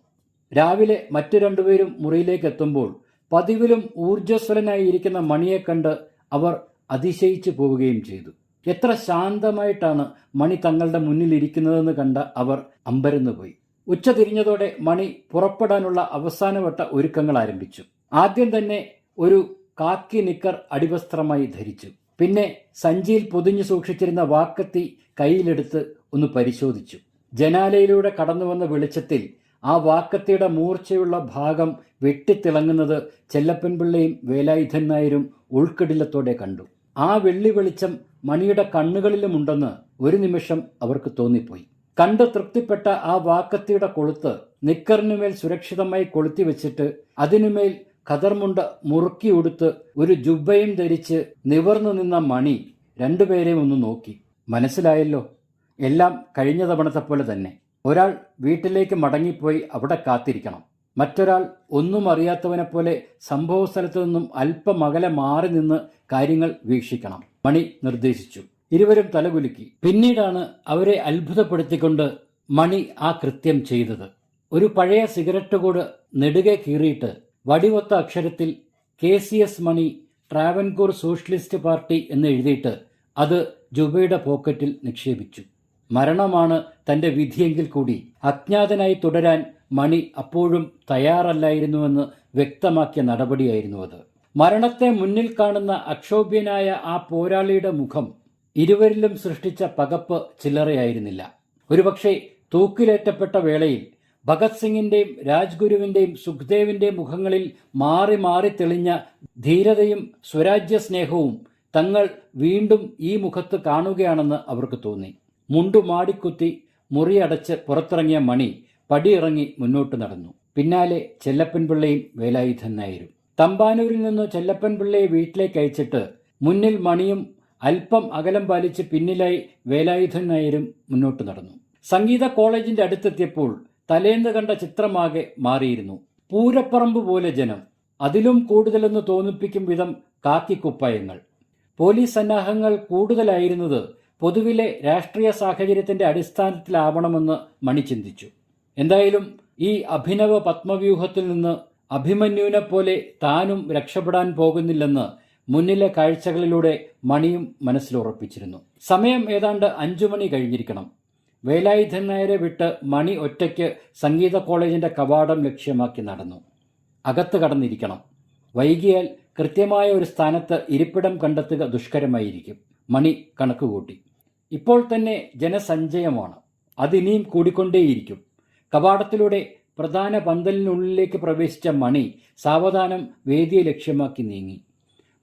രാവിലെ മറ്റു രണ്ടുപേരും മുറിയിലേക്ക് എത്തുമ്പോൾ പതിവിലും ഊർജ്ജസ്വലനായിരിക്കുന്ന മണിയെ കണ്ട് അവർ അതിശയിച്ചു പോവുകയും ചെയ്തു. എത്ര ശാന്തമായിട്ടാണ് മണി തങ്ങളുടെ മുന്നിലിരിക്കുന്നതെന്ന് കണ്ട അവർ അമ്പരന്നുപോയി. ഉച്ച തിരിഞ്ഞതോടെ മണി പുറപ്പെടാനുള്ള അവസാനവട്ട ഒരുക്കങ്ങൾ ആരംഭിച്ചു. ആദ്യം തന്നെ ഒരു കാക്കി നിക്കർ അടിവസ്ത്രമായി ധരിച്ചു. പിന്നെ സഞ്ചിയിൽ പൊതിഞ്ഞു സൂക്ഷിച്ചിരുന്ന വാക്കത്തി കയ്യിലെടുത്ത് ഒന്ന് പരിശോധിച്ചു. ജനാലയിലൂടെ കടന്നുവന്ന വെളിച്ചത്തിൽ ആ വാക്കത്തിയുടെ മൂർച്ചയുള്ള ഭാഗം വെട്ടിത്തിളങ്ങുന്നത് ചെല്ലപ്പൻപിള്ളയും വേലായുധൻ നായരും ഉൾക്കിടിലത്തോടെ കണ്ടു. ആ വെള്ളി വെളിച്ചം മണിയുടെ കണ്ണുകളിലുമുണ്ടെന്ന് ഒരു നിമിഷം അവർക്ക് തോന്നിപ്പോയി. കണ്ട് തൃപ്തിപ്പെട്ട ആ വാക്കത്തിയുടെ കൊളുത്ത് നിക്കറിനുമേൽ സുരക്ഷിതമായി കൊളുത്തി വെച്ചിട്ട് അതിനുമേൽ ഖദർമുണ്ട് മുറുക്കി ഉടുത്ത് ഒരു ജുബ്ബയും ധരിച്ച് നിവർന്നു നിന്ന മണി രണ്ടുപേരെയും ഒന്ന് നോക്കി. മനസ്സിലായല്ലോ, എല്ലാം കഴിഞ്ഞ തവണത്തെ പോലെ തന്നെ. ഒരാൾ വീട്ടിലേക്ക് മടങ്ങിപ്പോയി അവിടെ കാത്തിരിക്കണം. മറ്റൊരാൾ ഒന്നും അറിയാത്തവനെപ്പോലെ സംഭവ സ്ഥലത്തു നിന്നും അല്പം അകലെ മാറി നിന്ന് കാര്യങ്ങൾ വീക്ഷിക്കണം, മണി നിർദ്ദേശിച്ചു. ഇരുവരും തലകുലുക്കി. പിന്നീടാണ് അവരെ അത്ഭുതപ്പെടുത്തിക്കൊണ്ട് മണി ആ കൃത്യം ചെയ്തത്. ഒരു പഴയ സിഗരറ്റ് കൂട് നെടുകെ കീറിയിട്ട് വടിവൊത്ത അക്ഷരത്തിൽ KCS മണി ട്രാവൻകൂർ സോഷ്യലിസ്റ്റ് പാർട്ടി എന്ന് എഴുതിയിട്ട് അത് ജുബയുടെ പോക്കറ്റിൽ നിക്ഷേപിച്ചു. മരണമാണ് തന്റെ വിധിയെങ്കിൽ കൂടി അജ്ഞാതനായി തുടരാൻ മണി അപ്പോഴും തയ്യാറല്ലായിരുന്നുവെന്ന് വ്യക്തമാക്കിയ നടപടിയായിരുന്നു അത്. മരണത്തെ മുന്നിൽ കാണുന്ന അക്ഷോഭ്യനായ ആ പോരാളിയുടെ മുഖം ഇരുവരിലും സൃഷ്ടിച്ച പകപ്പ് ചില്ലറയായിരുന്നില്ല. ഒരുപക്ഷെ തൂക്കിലേറ്റപ്പെട്ട വേളയിൽ ഭഗത് സിംഗിന്റെയും രാജ്ഗുരുവിന്റെയും സുഖ്ദേവിന്റെയും മുഖങ്ങളിൽ മാറി മാറി തെളിഞ്ഞ ധീരതയും സ്വരാജ്യ സ്നേഹവും തങ്ങൾ വീണ്ടും ഈ മുഖത്ത് കാണുകയാണെന്ന് അവർക്ക് തോന്നി. മുണ്ടു മാടിക്കുത്തി മുറിയടച്ച് പുറത്തിറങ്ങിയ മണി പടിയിറങ്ങി മുന്നോട്ട് നടന്നു. പിന്നാലെ ചെല്ലപ്പൻപിള്ളയും വേലായുധൻ നായരും. തമ്പാനൂരിൽ നിന്ന് ചെല്ലപ്പൻ പിള്ളയെ വീട്ടിലേക്ക് അയച്ചിട്ട് മുന്നിൽ മണിയും അല്പം അകലം പാലിച്ച് പിന്നിലായി വേലായുധൻ നായരും മുന്നോട്ട് നടന്നു. സംഗീത കോളേജിന്റെ അടുത്തെത്തിയപ്പോൾ തലേന്ന് കണ്ട ചിത്രമാകെ മാറിയിരുന്നു. പൂരപ്പറമ്പ് പോലെ ജനം, അതിലും കൂടുതലെന്ന് തോന്നിപ്പിക്കും വിധം കാക്കിക്കുപ്പായങ്ങൾ. പോലീസ് സന്നാഹങ്ങൾ കൂടുതലായിരുന്നത് പൊതുവിലെ രാഷ്ട്രീയ സാഹചര്യത്തിന്റെ അടിസ്ഥാനത്തിലാവണമെന്ന് മണി ചിന്തിച്ചു. എന്തായാലും ഈ അഭിനവ പത്മവ്യൂഹത്തിൽ നിന്ന് അഭിമന്യുവിനെ പോലെ താനും രക്ഷപ്പെടാൻ പോകുന്നില്ലെന്ന് മുന്നിലെ കാഴ്ചകളിലൂടെ മണിയും മനസ്സിലുറപ്പിച്ചിരുന്നു. സമയം ഏതാണ്ട് 5 മണി കഴിഞ്ഞിരിക്കണം. വേലായുധൻ നായരെ വിട്ട് മണി ഒറ്റയ്ക്ക് സംഗീത കോളേജിന്റെ കവാടം ലക്ഷ്യമാക്കി നടന്നു. അകത്ത് കടന്നിരിക്കണം. വൈകിയാൽ കൃത്യമായ ഒരു സ്ഥാനത്ത് ഇരിപ്പിടം കണ്ടെത്തുക ദുഷ്കരമായിരിക്കും. മണി കണക്കുകൂട്ടി. ഇപ്പോൾ തന്നെ ജനസഞ്ചയമാണ്. അതിനിയും കൂടിക്കൊണ്ടേയിരിക്കും. കവാടത്തിലൂടെ പ്രധാന പന്തലിനുള്ളിലേക്ക് പ്രവേശിച്ച മണി സാവധാനം വേദിയെ ലക്ഷ്യമാക്കി നീങ്ങി.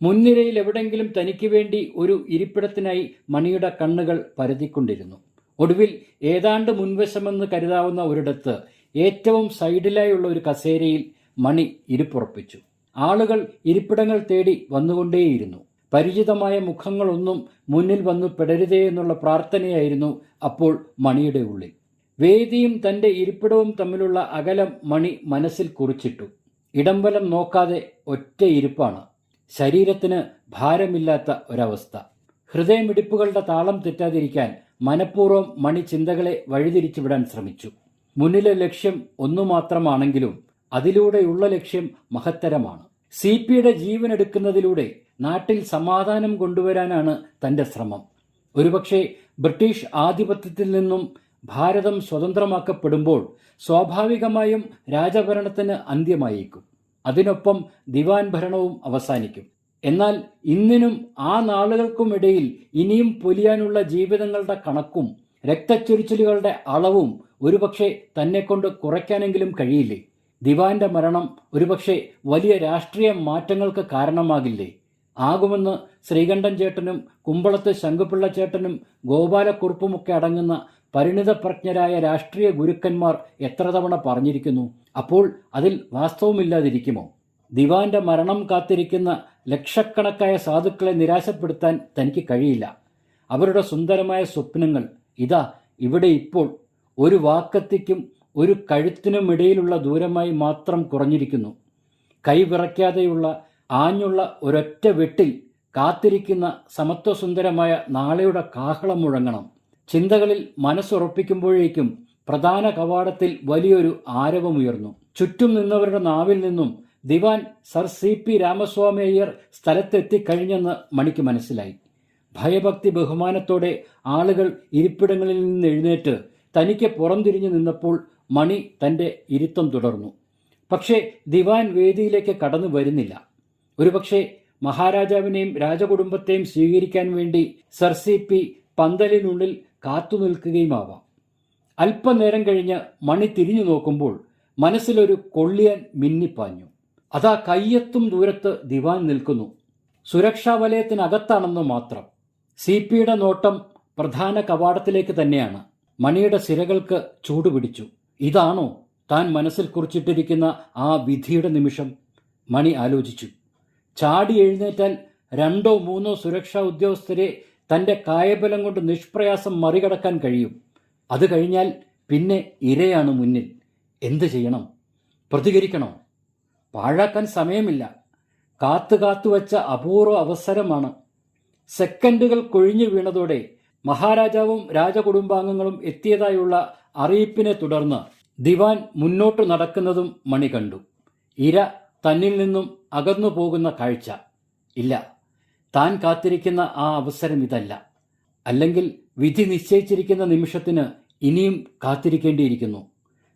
മുൻനിരയിൽ എവിടെങ്കിലും തനിക്ക് വേണ്ടി ഒരു ഇരിപ്പിടത്തിനായി മണിയുടെ കണ്ണുകൾ പരതിക്കൊണ്ടിരുന്നു. ഒടുവിൽ ഏതാണ്ട് മുൻവശമെന്ന് കരുതാവുന്ന ഒരിടത്ത് ഏറ്റവും സൈഡിലായുള്ള ഒരു കസേരയിൽ മണി ഇരിപ്പുറപ്പിച്ചു. ആളുകൾ ഇരിപ്പിടങ്ങൾ തേടി വന്നുകൊണ്ടേയിരുന്നു. പരിചിതമായ മുഖങ്ങളൊന്നും മുന്നിൽ വന്നു പെടരുതേ എന്നുള്ള പ്രാർത്ഥനയായിരുന്നു അപ്പോൾ മണിയുടെ ഉള്ളിൽ. വേദിയും തന്റെ ഇരിപ്പിടവും തമ്മിലുള്ള അകലം മണി മനസ്സിൽ കുറിച്ചിട്ടു. ഇടംവലം നോക്കാതെ ഒറ്റ ഇരിപ്പാണ്. ശരീരത്തിന് ഭാരമില്ലാത്ത ഒരവസ്ഥ. ഹൃദയമിടിപ്പുകളുടെ താളം തെറ്റാതിരിക്കാൻ മനഃപൂർവ്വം മണി ചിന്തകളെ വഴിതിരിച്ചു വിടാൻ ശ്രമിച്ചു. മുന്നിലെ ലക്ഷ്യം ഒന്നു മാത്രമാണെങ്കിലും അതിലൂടെയുള്ള ലക്ഷ്യം മഹത്തരമാണ്. CPയുടെ ജീവനെടുക്കുന്നതിലൂടെ നാട്ടിൽ സമാധാനം കൊണ്ടുവരാനാണ് തന്റെ ശ്രമം. ഒരുപക്ഷെ ബ്രിട്ടീഷ് ആധിപത്യത്തിൽ നിന്നും ഭാരതം സ്വതന്ത്രമാക്കപ്പെടുമ്പോൾ സ്വാഭാവികമായും രാജഭരണത്തിന് അന്ത്യമായേക്കും. അതിനൊപ്പം ദിവാൻ ഭരണവും അവസാനിക്കും. എന്നാൽ ഇന്നിനും ആ നാളുകൾക്കുമിടയിൽ ഇനിയും പൊലിയാനുള്ള ജീവിതങ്ങളുടെ കണക്കും രക്തച്ചൊരിച്ചിലുകളുടെ അളവും ഒരുപക്ഷെ തന്നെക്കൊണ്ട് കുറയ്ക്കാനെങ്കിലും കഴിയില്ലേ? ദിവാന്റെ മരണം ഒരുപക്ഷെ വലിയ രാഷ്ട്രീയ മാറ്റങ്ങൾക്ക് കാരണമാകില്ലേ? ആകുമെന്ന് ശ്രീകണ്ഠൻ ചേട്ടനും കുമ്പളത്ത് ശങ്കുപിള്ള ചേട്ടനും ഗോപാലക്കുറുപ്പുമൊക്കെ അടങ്ങുന്ന പരിണിതപ്രജ്ഞരായ രാഷ്ട്രീയ ഗുരുക്കന്മാർ എത്ര തവണ പറഞ്ഞിരിക്കുന്നു. അപ്പോൾ അതിൽ വാസ്തവമില്ലാതിരിക്കുമോ? ദിവാന്റെ മരണം കാത്തിരിക്കുന്ന ലക്ഷക്കണക്കായ സാധുക്കളെ നിരാശപ്പെടുത്താൻ തനിക്ക് കഴിയില്ല. അവരുടെ സുന്ദരമായ സ്വപ്നങ്ങൾ ഇതാ ഇവിടെ ഇപ്പോൾ ഒരു വാക്കത്തിക്കും ഒരു കഴുത്തിനുമിടയിലുള്ള ദൂരമായി മാത്രം കുറഞ്ഞിരിക്കുന്നു. കൈവിറയ്ക്കാതെയുള്ള ആഞ്ഞുള്ള ഒരൊറ്റ വെട്ടിൽ കാത്തിരിക്കുന്ന സമത്വസുന്ദരമായ നാളെയുടെ കാഹളം മുഴങ്ങണം. ചിന്തകളിൽ മനസ്സുറപ്പിക്കുമ്പോഴേക്കും പ്രധാന കവാടത്തിൽ വലിയൊരു ആരവമുയർന്നു. ചുറ്റും നിന്നവരുടെ നാവിൽ നിന്നും ദിവാൻ സർ CP രാമസ്വാമി അയ്യർ സ്ഥലത്തെത്തിക്കഴിഞ്ഞെന്ന് മണിക്ക് മനസ്സിലായി. ഭയഭക്തി ബഹുമാനത്തോടെ ആളുകൾ ഇരിപ്പിടങ്ങളിൽ നിന്ന് എഴുന്നേറ്റ് തനിക്ക് പുറംതിരിഞ്ഞു നിന്നപ്പോൾ മണി തന്റെ ഇരുത്തം തുടർന്നു. പക്ഷേ ദിവാൻ വേദിയിലേക്ക് കടന്നു വരുന്നില്ല. ഒരുപക്ഷെ മഹാരാജാവിനെയും രാജകുടുംബത്തെയും സ്വീകരിക്കാൻ വേണ്ടി സർ CP പന്തലിനുള്ളിൽ കാത്തു നിൽക്കുകയുമാവാം. അല്പനേരം കഴിഞ്ഞ് മണി തിരിഞ്ഞു നോക്കുമ്പോൾ മനസ്സിലൊരു കൊള്ളിയാൻ മിന്നിപ്പാഞ്ഞു. അതാ കയ്യെത്തും ദൂരത്ത് ദിവാൻ നിൽക്കുന്നു. സുരക്ഷാ വലയത്തിനകത്താണെന്ന് മാത്രം. CPയുടെ നോട്ടം പ്രധാന കവാടത്തിലേക്ക് തന്നെയാണ്. മണിയുടെ സിരകൾക്ക് ചൂടുപിടിച്ചു. ഇതാണോ താൻ മനസ്സിൽ കുറിച്ചിട്ടിരിക്കുന്ന ആ വിധിയുടെ നിമിഷം? മണി ആലോചിച്ചു. ചാടി എഴുന്നേറ്റാൽ 2 or 3 സുരക്ഷാ ഉദ്യോഗസ്ഥരെ തന്റെ കായബലം കൊണ്ട് നിഷ്പ്രയാസം മറികടക്കാൻ കഴിയും. അത് കഴിഞ്ഞാൽ പിന്നെ ഇരയാണ് മുന്നിൽ. എന്ത് ചെയ്യണം? പ്രതികരിക്കണോ? പാഴാക്കാൻ സമയമില്ല. കാത്തുവച്ച അപൂർവ അവസരമാണ്. സെക്കൻഡുകൾ കൊഴിഞ്ഞു വീണതോടെ മഹാരാജാവും രാജകുടുംബാംഗങ്ങളും എത്തിയതായുള്ള അറിയിപ്പിനെ തുടർന്ന് ദിവാൻ മുന്നോട്ട് നടക്കുന്നതും മണി കണ്ടു. ഇര തന്നിൽ നിന്നും അകന്നു പോകുന്ന കാഴ്ച. ഇല്ല, താൻ കാത്തിരിക്കുന്ന ആ അവസരം ഇതല്ല. അല്ലെങ്കിൽ വിധി നിശ്ചയിച്ചിരിക്കുന്ന നിമിഷത്തിന് ഇനിയും കാത്തിരിക്കേണ്ടിയിരിക്കുന്നു.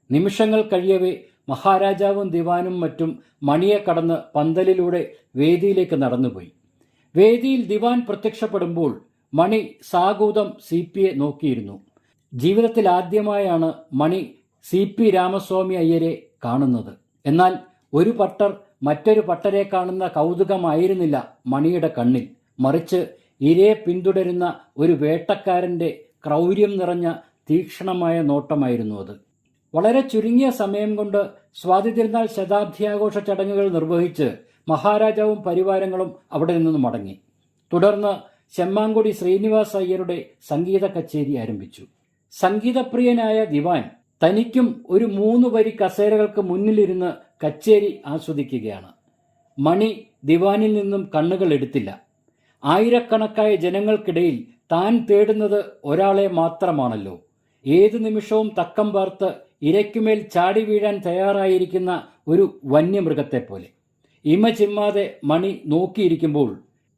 നിമിഷങ്ങൾ കഴിയവേ മഹാരാജാവും ദിവാനും മറ്റും മണിയെ കടന്ന് പന്തലിലൂടെ വേദിയിലേക്ക് നടന്നുപോയി. വേദിയിൽ ദിവാൻ പ്രത്യക്ഷപ്പെടുമ്പോൾ മണി സാഗൂതം CPയെ നോക്കിയിരുന്നു. ജീവിതത്തിൽ ആദ്യമായാണ് മണി CP രാമസ്വാമി അയ്യരെ കാണുന്നത്. എന്നാൽ ഒരു പട്ടർ മറ്റൊരു പട്ടരെ കാണുന്ന കൗതുകമായിരുന്നില്ല മണിയുടെ കണ്ണിൽ. മറിച്ച് ഇരയെ പിന്തുടരുന്ന ഒരു വേട്ടക്കാരന്റെ ക്രൗര്യം നിറഞ്ഞ തീക്ഷ്ണമായ നോട്ടമായിരുന്നു അത്. വളരെ ചുരുങ്ങിയ സമയം കൊണ്ട് സ്വാതി തിരുനാൾ ശതാബ്ദി ആഘോഷ ചടങ്ങുകൾ നിർവഹിച്ച് മഹാരാജാവും പരിവാരങ്ങളും അവിടെ നിന്നും മടങ്ങി. തുടർന്ന് ചെമ്മാങ്കുടി ശ്രീനിവാസ് അയ്യരുടെ സംഗീത കച്ചേരി ആരംഭിച്ചു. സംഗീതപ്രിയനായ ദിവാൻ തനിക്കും ഒരു 3 വരി കസേരകൾക്ക് മുന്നിലിരുന്ന് കച്ചേരി ആസ്വദിക്കുകയാണ്. മണി ദിവാനിൽ നിന്നും കണ്ണുകൾ എടുത്തില്ല. ആയിരക്കണക്കായ ജനങ്ങൾക്കിടയിൽ താൻ തേടുന്നത് ഒരാളെ മാത്രമാണല്ലോ. ഏതു നിമിഷവും തക്കം പാർത്ത് ഇരയ്ക്കുമേൽ ചാടി വീഴാൻ തയ്യാറായിരിക്കുന്ന ഒരു വന്യമൃഗത്തെപ്പോലെ. ഇമ ചിമ്മാതെ മണി നോക്കിയിരിക്കുമ്പോൾ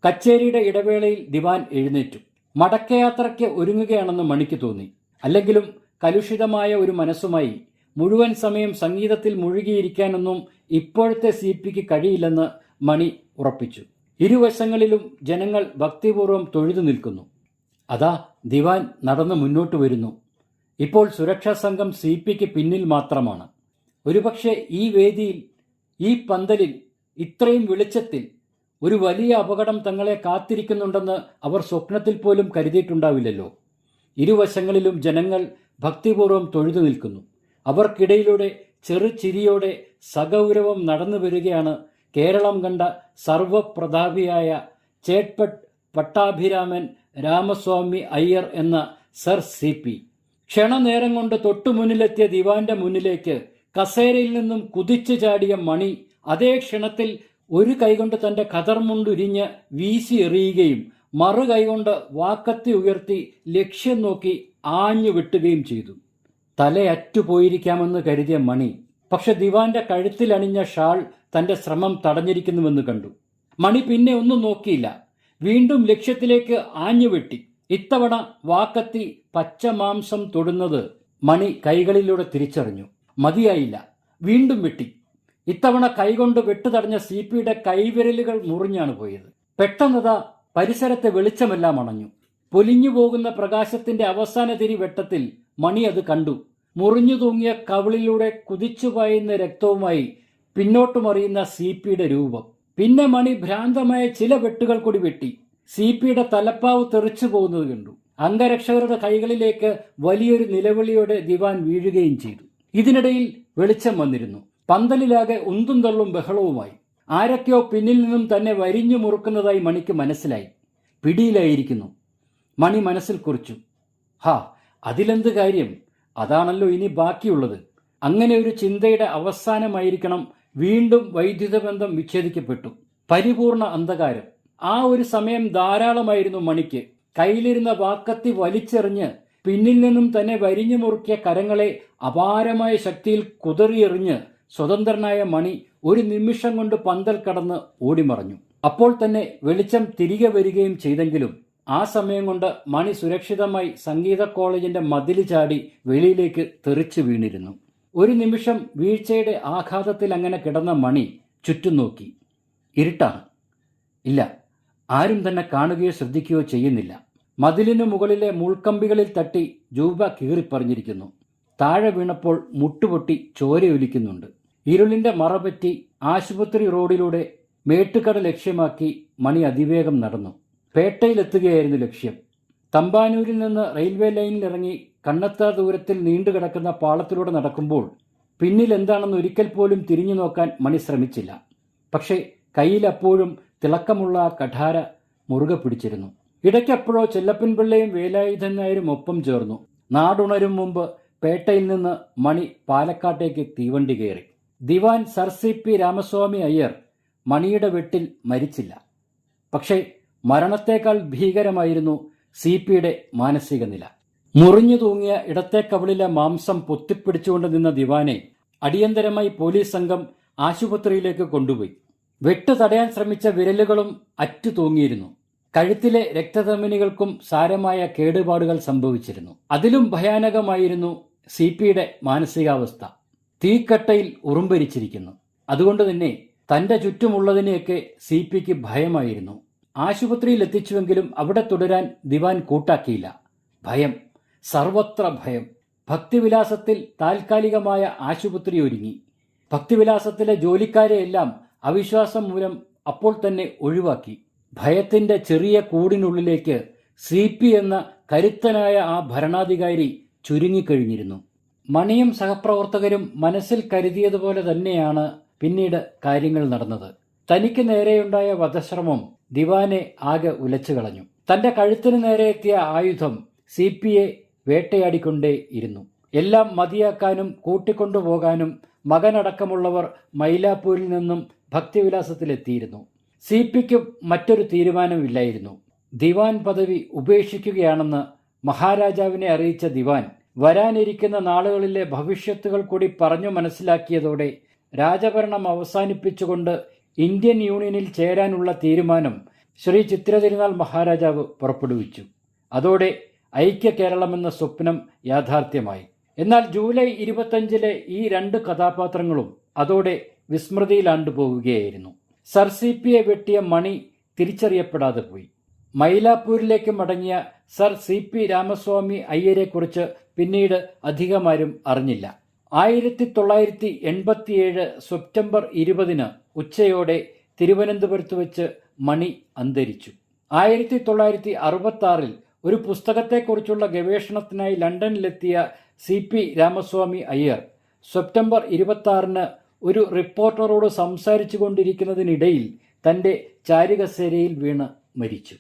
കച്ചേരിയുടെ ഇടവേളയിൽ ദിവാൻ എഴുന്നേറ്റു. മടക്കയാത്രയ്ക്ക് ഒരുങ്ങുകയാണെന്ന് മണിക്ക് തോന്നി. അല്ലെങ്കിലും കലുഷിതമായ ഒരു മനസ്സുമായി മുഴുവൻ സമയം സംഗീതത്തിൽ മുഴുകിയിരിക്കാനൊന്നും ഇപ്പോഴത്തെ CPക്ക് കഴിയില്ലെന്ന് മണി ഉറപ്പിച്ചു. ഇരുവശങ്ങളിലും ജനങ്ങൾ ഭക്തിപൂർവ്വം തൊഴുതു നിൽക്കുന്നു. അതാ ദിവാൻ നടന്നു മുന്നോട്ട് വരുന്നു. ഇപ്പോൾ സുരക്ഷാ സംഘം CPക്ക് പിന്നിൽ മാത്രമാണ്. ഒരുപക്ഷെ ഈ വേദിയിൽ, ഈ പന്തലിൽ, ഇത്രയും വെളിച്ചത്തിൽ ഒരു വലിയ അപകടം തങ്ങളെ കാത്തിരിക്കുന്നുണ്ടെന്ന് അവർ സ്വപ്നത്തിൽ പോലും കരുതിയിട്ടുണ്ടാവില്ലല്ലോ. ഇരുവശങ്ങളിലും ജനങ്ങൾ ഭക്തിപൂർവ്വം തൊഴുതു നിൽക്കുന്നു. അവർക്കിടയിലൂടെ ചെറുചിരിയോടെ സഗൗരവം നടന്നു വരികയാണ് കേരളം കണ്ട സർവപ്രതാപിയായ ചേട്ട്പട്ട് പട്ടാഭിരാമൻ രാമസ്വാമി അയ്യർ എന്ന സർ CP. ക്ഷണനേരം കൊണ്ട് തൊട്ടുമുന്നിലെത്തിയ ദിവാന്റെ മുന്നിലേക്ക് കസേരയിൽ നിന്നും കുതിച്ചു ചാടിയ മണി അതേ ക്ഷണത്തിൽ ഒരു കൈകൊണ്ട് തന്റെ കതർമുണ്ടുരിഞ്ഞ് വീശി എറിയുകയും മറു കൈകൊണ്ട് വാക്കത്തി ഉയർത്തി ലക്ഷ്യം നോക്കി ആഞ്ഞു വെട്ടുകയും ചെയ്തു. തലയറ്റുപോയിരിക്കാമെന്ന് കരുതിയ മണി പക്ഷെ ദിവാന്റെ കഴുത്തിലണിഞ്ഞ ഷാൾ തന്റെ ശ്രമം തടഞ്ഞിരിക്കുന്നുവെന്ന് കണ്ടു. മണി പിന്നെ ഒന്നും നോക്കിയില്ല. വീണ്ടും ലക്ഷ്യത്തിലേക്ക് ആഞ്ഞുവെട്ടി. ഇത്തവണ വാക്കത്തി പച്ചമാംസം തൊടുന്നത് മണി കൈകളിലൂടെ തിരിച്ചറിഞ്ഞു. മതിയായില്ല, വീണ്ടും വെട്ടി. ഇത്തവണ കൈകൊണ്ട് വെട്ടുതടഞ്ഞ CPയുടെ കൈവിരലുകൾ മുറിഞ്ഞാണ് പോയത്. പെട്ടെന്നതാ പരിസരത്തെ വെളിച്ചമെല്ലാം അണഞ്ഞു. പൊലിഞ്ഞു പോകുന്ന പ്രകാശത്തിന്റെ അവസാന തിരി വെട്ടത്തിൽ മണി അത് കണ്ടു. മുറിഞ്ഞു തൂങ്ങിയ കവിളിലൂടെ കുതിച്ചു പായുന്ന രക്തവുമായി പിന്നോട്ടു മറിയുന്ന CPയുടെ രൂപം. പിന്നെ മണി ഭ്രാന്തമായ ചില വെട്ടുകൾ കൂടി വെട്ടി. CPയുടെ തലപ്പാവ് തെറിച്ചു പോകുന്നത് കണ്ടു. അംഗരക്ഷകരുടെ കൈകളിലേക്ക് വലിയൊരു നിലവിളിയോടെ ദിവാൻ വീഴുകയും ചെയ്തു. ഇതിനിടയിൽ വെളിച്ചം വന്നിരുന്നു. പന്തലിലാകെ ഉന്തും തള്ളും ബഹളവുമായി. ആരൊക്കെയോ പിന്നിൽ നിന്നും തന്നെ വരിഞ്ഞു മുറുക്കുന്നതായി മണിക്ക് മനസ്സിലായി. പിടിയിലായിരിക്കുന്നു. മണി മനസ്സിൽ കുറിച്ചു. അതിലെന്ത് കാര്യം, അതാണല്ലോ ഇനി ബാക്കിയുള്ളത്. അങ്ങനെ ഒരു ചിന്തയുടെ അവസാനമായിരിക്കണം വീണ്ടും വൈദ്യുത ബന്ധം വിച്ഛേദിക്കപ്പെട്ടു. പരിപൂർണ അന്ധകാരം. ആ ഒരു സമയം ധാരാളമായിരുന്നു മണിക്ക്. കയ്യിലിരുന്ന വാക്കത്തി വലിച്ചെറിഞ്ഞ് പിന്നിൽ നിന്നും തന്നെ വരിഞ്ഞു മുറുക്കിയ കരങ്ങളെ അപാരമായ ശക്തിയിൽ കുതറിയെറിഞ്ഞ് സ്വതന്ത്രനായ മണി ഒരു നിമിഷം കൊണ്ട് പന്തൽ കടന്ന് ഓടിമറഞ്ഞു. അപ്പോൾ തന്നെ വെളിച്ചം തിരികെ വരികയും ചെയ്തെങ്കിലും ആ സമയം കൊണ്ട് മണി സുരക്ഷിതമായി സംഗീത കോളേജിന്റെ മതില് ചാടി വെളിയിലേക്ക് തെറിച്ചു വീണിരുന്നു. ഒരു നിമിഷം വീഴ്ചയുടെ ആഘാതത്തിൽ അങ്ങനെ കിടന്ന മണി ചുറ്റും നോക്കി. ഇരുട്ടാണ്. ഇല്ല, ആരും തന്നെ കാണുകയോ ശ്രദ്ധിക്കുകയോ ചെയ്യുന്നില്ല. മതിലിനു മുകളിലെ മുൾക്കമ്പികളിൽ തട്ടി ജൂബ കീറിപ്പറിഞ്ഞിരിക്കുന്നു. താഴെ വീണപ്പോൾ മുട്ടുപൊട്ടി ചോരയൊലിക്കുന്നുണ്ട്. ഇരുളിന്റെ മറപറ്റി ആശുപത്രി റോഡിലൂടെ മേട്ടുകട ലക്ഷ്യമാക്കി മണി അതിവേഗം നടന്നു. പേട്ടയിലെത്തുകയായിരുന്നു ലക്ഷ്യം. തമ്പാനൂരിൽ നിന്ന് റെയിൽവേ ലൈനിലിറങ്ങി കണ്ണെത്താ ദൂരത്തിൽ നീണ്ടുകിടക്കുന്ന പാളത്തിലൂടെ നടക്കുമ്പോൾ പിന്നിൽ എന്താണെന്ന് ഒരിക്കൽ പോലും തിരിഞ്ഞു നോക്കാൻ മണി ശ്രമിച്ചില്ല. പക്ഷേ കയ്യിലപ്പോഴും തിളക്കമുള്ള ആ കഠാര മുറുകെ പിടിച്ചിരുന്നു. ഇടയ്ക്കപ്പോഴോ ചെല്ലപ്പൻ പിള്ളയും വേലായുധൻ നായരും ഒപ്പം ചേർന്നു. നാടുണരും മുമ്പ് പേട്ടയിൽ നിന്ന് മണി പാലക്കാട്ടേക്ക് തീവണ്ടി കയറി. ദിവാൻ സർ CP രാമസ്വാമി അയ്യർ മണിയുടെ വെട്ടിൽ മരിച്ചില്ല. പക്ഷേ മരണത്തേക്കാൾ ഭീകരമായിരുന്നു CPയുടെ മാനസിക നില. മുറിഞ്ഞു തൂങ്ങിയ ഇടത്തെ കവിളിലെ മാംസം പൊത്തിപ്പിടിച്ചുകൊണ്ട് നിന്ന ദിവാനെ അടിയന്തരമായി പോലീസ് സംഘം ആശുപത്രിയിലേക്ക് കൊണ്ടുപോയി. വെട്ട് തടയാൻ ശ്രമിച്ച വിരലുകളും അറ്റു തൂങ്ങിയിരുന്നു. കഴുത്തിലെ രക്തധമനികൾക്കും സാരമായ കേടുപാടുകൾ സംഭവിച്ചിരുന്നു. അതിലും ഭയാനകമായിരുന്നു CPയുടെ മാനസികാവസ്ഥ. തീക്കട്ടയിൽ ഉറുമ്പരിച്ചിരിക്കുന്നു. അതുകൊണ്ട് തന്നെ തന്റെ ചുറ്റുമുള്ളതിനെയൊക്കെ CPക്ക് ഭയമായിരുന്നു. ആശുപത്രിയിൽ എത്തിച്ചുവെങ്കിലും അവിടെ തുടരാൻ ദിവാൻ കൂട്ടാക്കിയില്ല. ഭയം, സർവത്ര ഭയം. ഭക്തിവിലാസത്തിൽ താൽക്കാലികമായ ആശുപത്രി ഒരുങ്ങി. ഭക്തിവിലാസത്തിലെ ജോലിക്കാരെയെല്ലാം അവിശ്വാസം മൂലം അപ്പോൾ തന്നെ ഒഴിവാക്കി. ഭയത്തിന്റെ ചെറിയ കൂടിനുള്ളിലേക്ക് CP എന്ന കരുത്തനായ ആ ഭരണാധികാരി ചുരുങ്ങിക്കഴിഞ്ഞിരുന്നു. മണിയും സഹപ്രവർത്തകരും മനസ്സിൽ കരുതിയതുപോലെ തന്നെയാണ് പിന്നീട് കാര്യങ്ങൾ നടന്നത്. തനിക്ക് നേരെയുണ്ടായ വധശ്രമം ദിവാനെ ആകെ ഉലച്ചു കളഞ്ഞു. തന്റെ കഴുത്തിന് നേരെ എത്തിയ ആയുധം CPയെ വേട്ടയാടിക്കൊണ്ടേയിരുന്നു. എല്ലാം മതിയാക്കാനും കൂട്ടിക്കൊണ്ടുപോകാനും മകനടക്കമുള്ളവർ മൈലാപ്പൂരിൽ നിന്നും ഭക്തിവിലാസത്തിലെത്തിയിരുന്നു. CPക്ക് മറ്റൊരു തീരുമാനമില്ലായിരുന്നു. ദിവാൻ പദവി ഉപേക്ഷിക്കുകയാണെന്ന് മഹാരാജാവിനെ അറിയിച്ച ദിവാൻ വരാനിരിക്കുന്ന നാളുകളിലെ ഭവിഷ്യത്തുകൾ കൂടി പറഞ്ഞു മനസ്സിലാക്കിയതോടെ രാജഭരണം അവസാനിപ്പിച്ചുകൊണ്ട് ഇന്ത്യൻ യൂണിയനിൽ ചേരാനുള്ള തീരുമാനം ശ്രീ ചിത്തിരതിരുനാൾ മഹാരാജാവ് പുറപ്പെടുവിച്ചു. അതോടെ ഐക്യ കേരളമെന്ന സ്വപ്നം യാഥാർത്ഥ്യമായി. എന്നാൽ ജൂലൈ 25 ഈ 2 കഥാപാത്രങ്ങളും അതോടെ വിസ്മൃതിയിലാണ്ടുപോവുകയായിരുന്നു. സർ CPയെ വെട്ടിയ മണി തിരിച്ചറിയപ്പെടാതെ പോയി. മൈലാപ്പൂരിലേക്ക് മടങ്ങിയ സർ CP രാമസ്വാമി അയ്യരെക്കുറിച്ച് പിന്നീട് അധികമാരും അറിഞ്ഞില്ല. 1987 സെപ്റ്റംബർ 20 ഉച്ചയോടെ തിരുവനന്തപുരത്ത് വെച്ച് മണി അന്തരിച്ചു. 1966 ഒരു പുസ്തകത്തെക്കുറിച്ചുള്ള ഗവേഷണത്തിനായി ലണ്ടനിലെത്തിയ CP രാമസ്വാമി അയ്യർ സെപ്റ്റംബർ 26 ഒരു റിപ്പോർട്ടറോട് സംസാരിച്ചു കൊണ്ടിരിക്കുന്നതിനിടയിൽ തൻ്റെ ചാരുകസേരയിൽ വീണ് മരിച്ചു.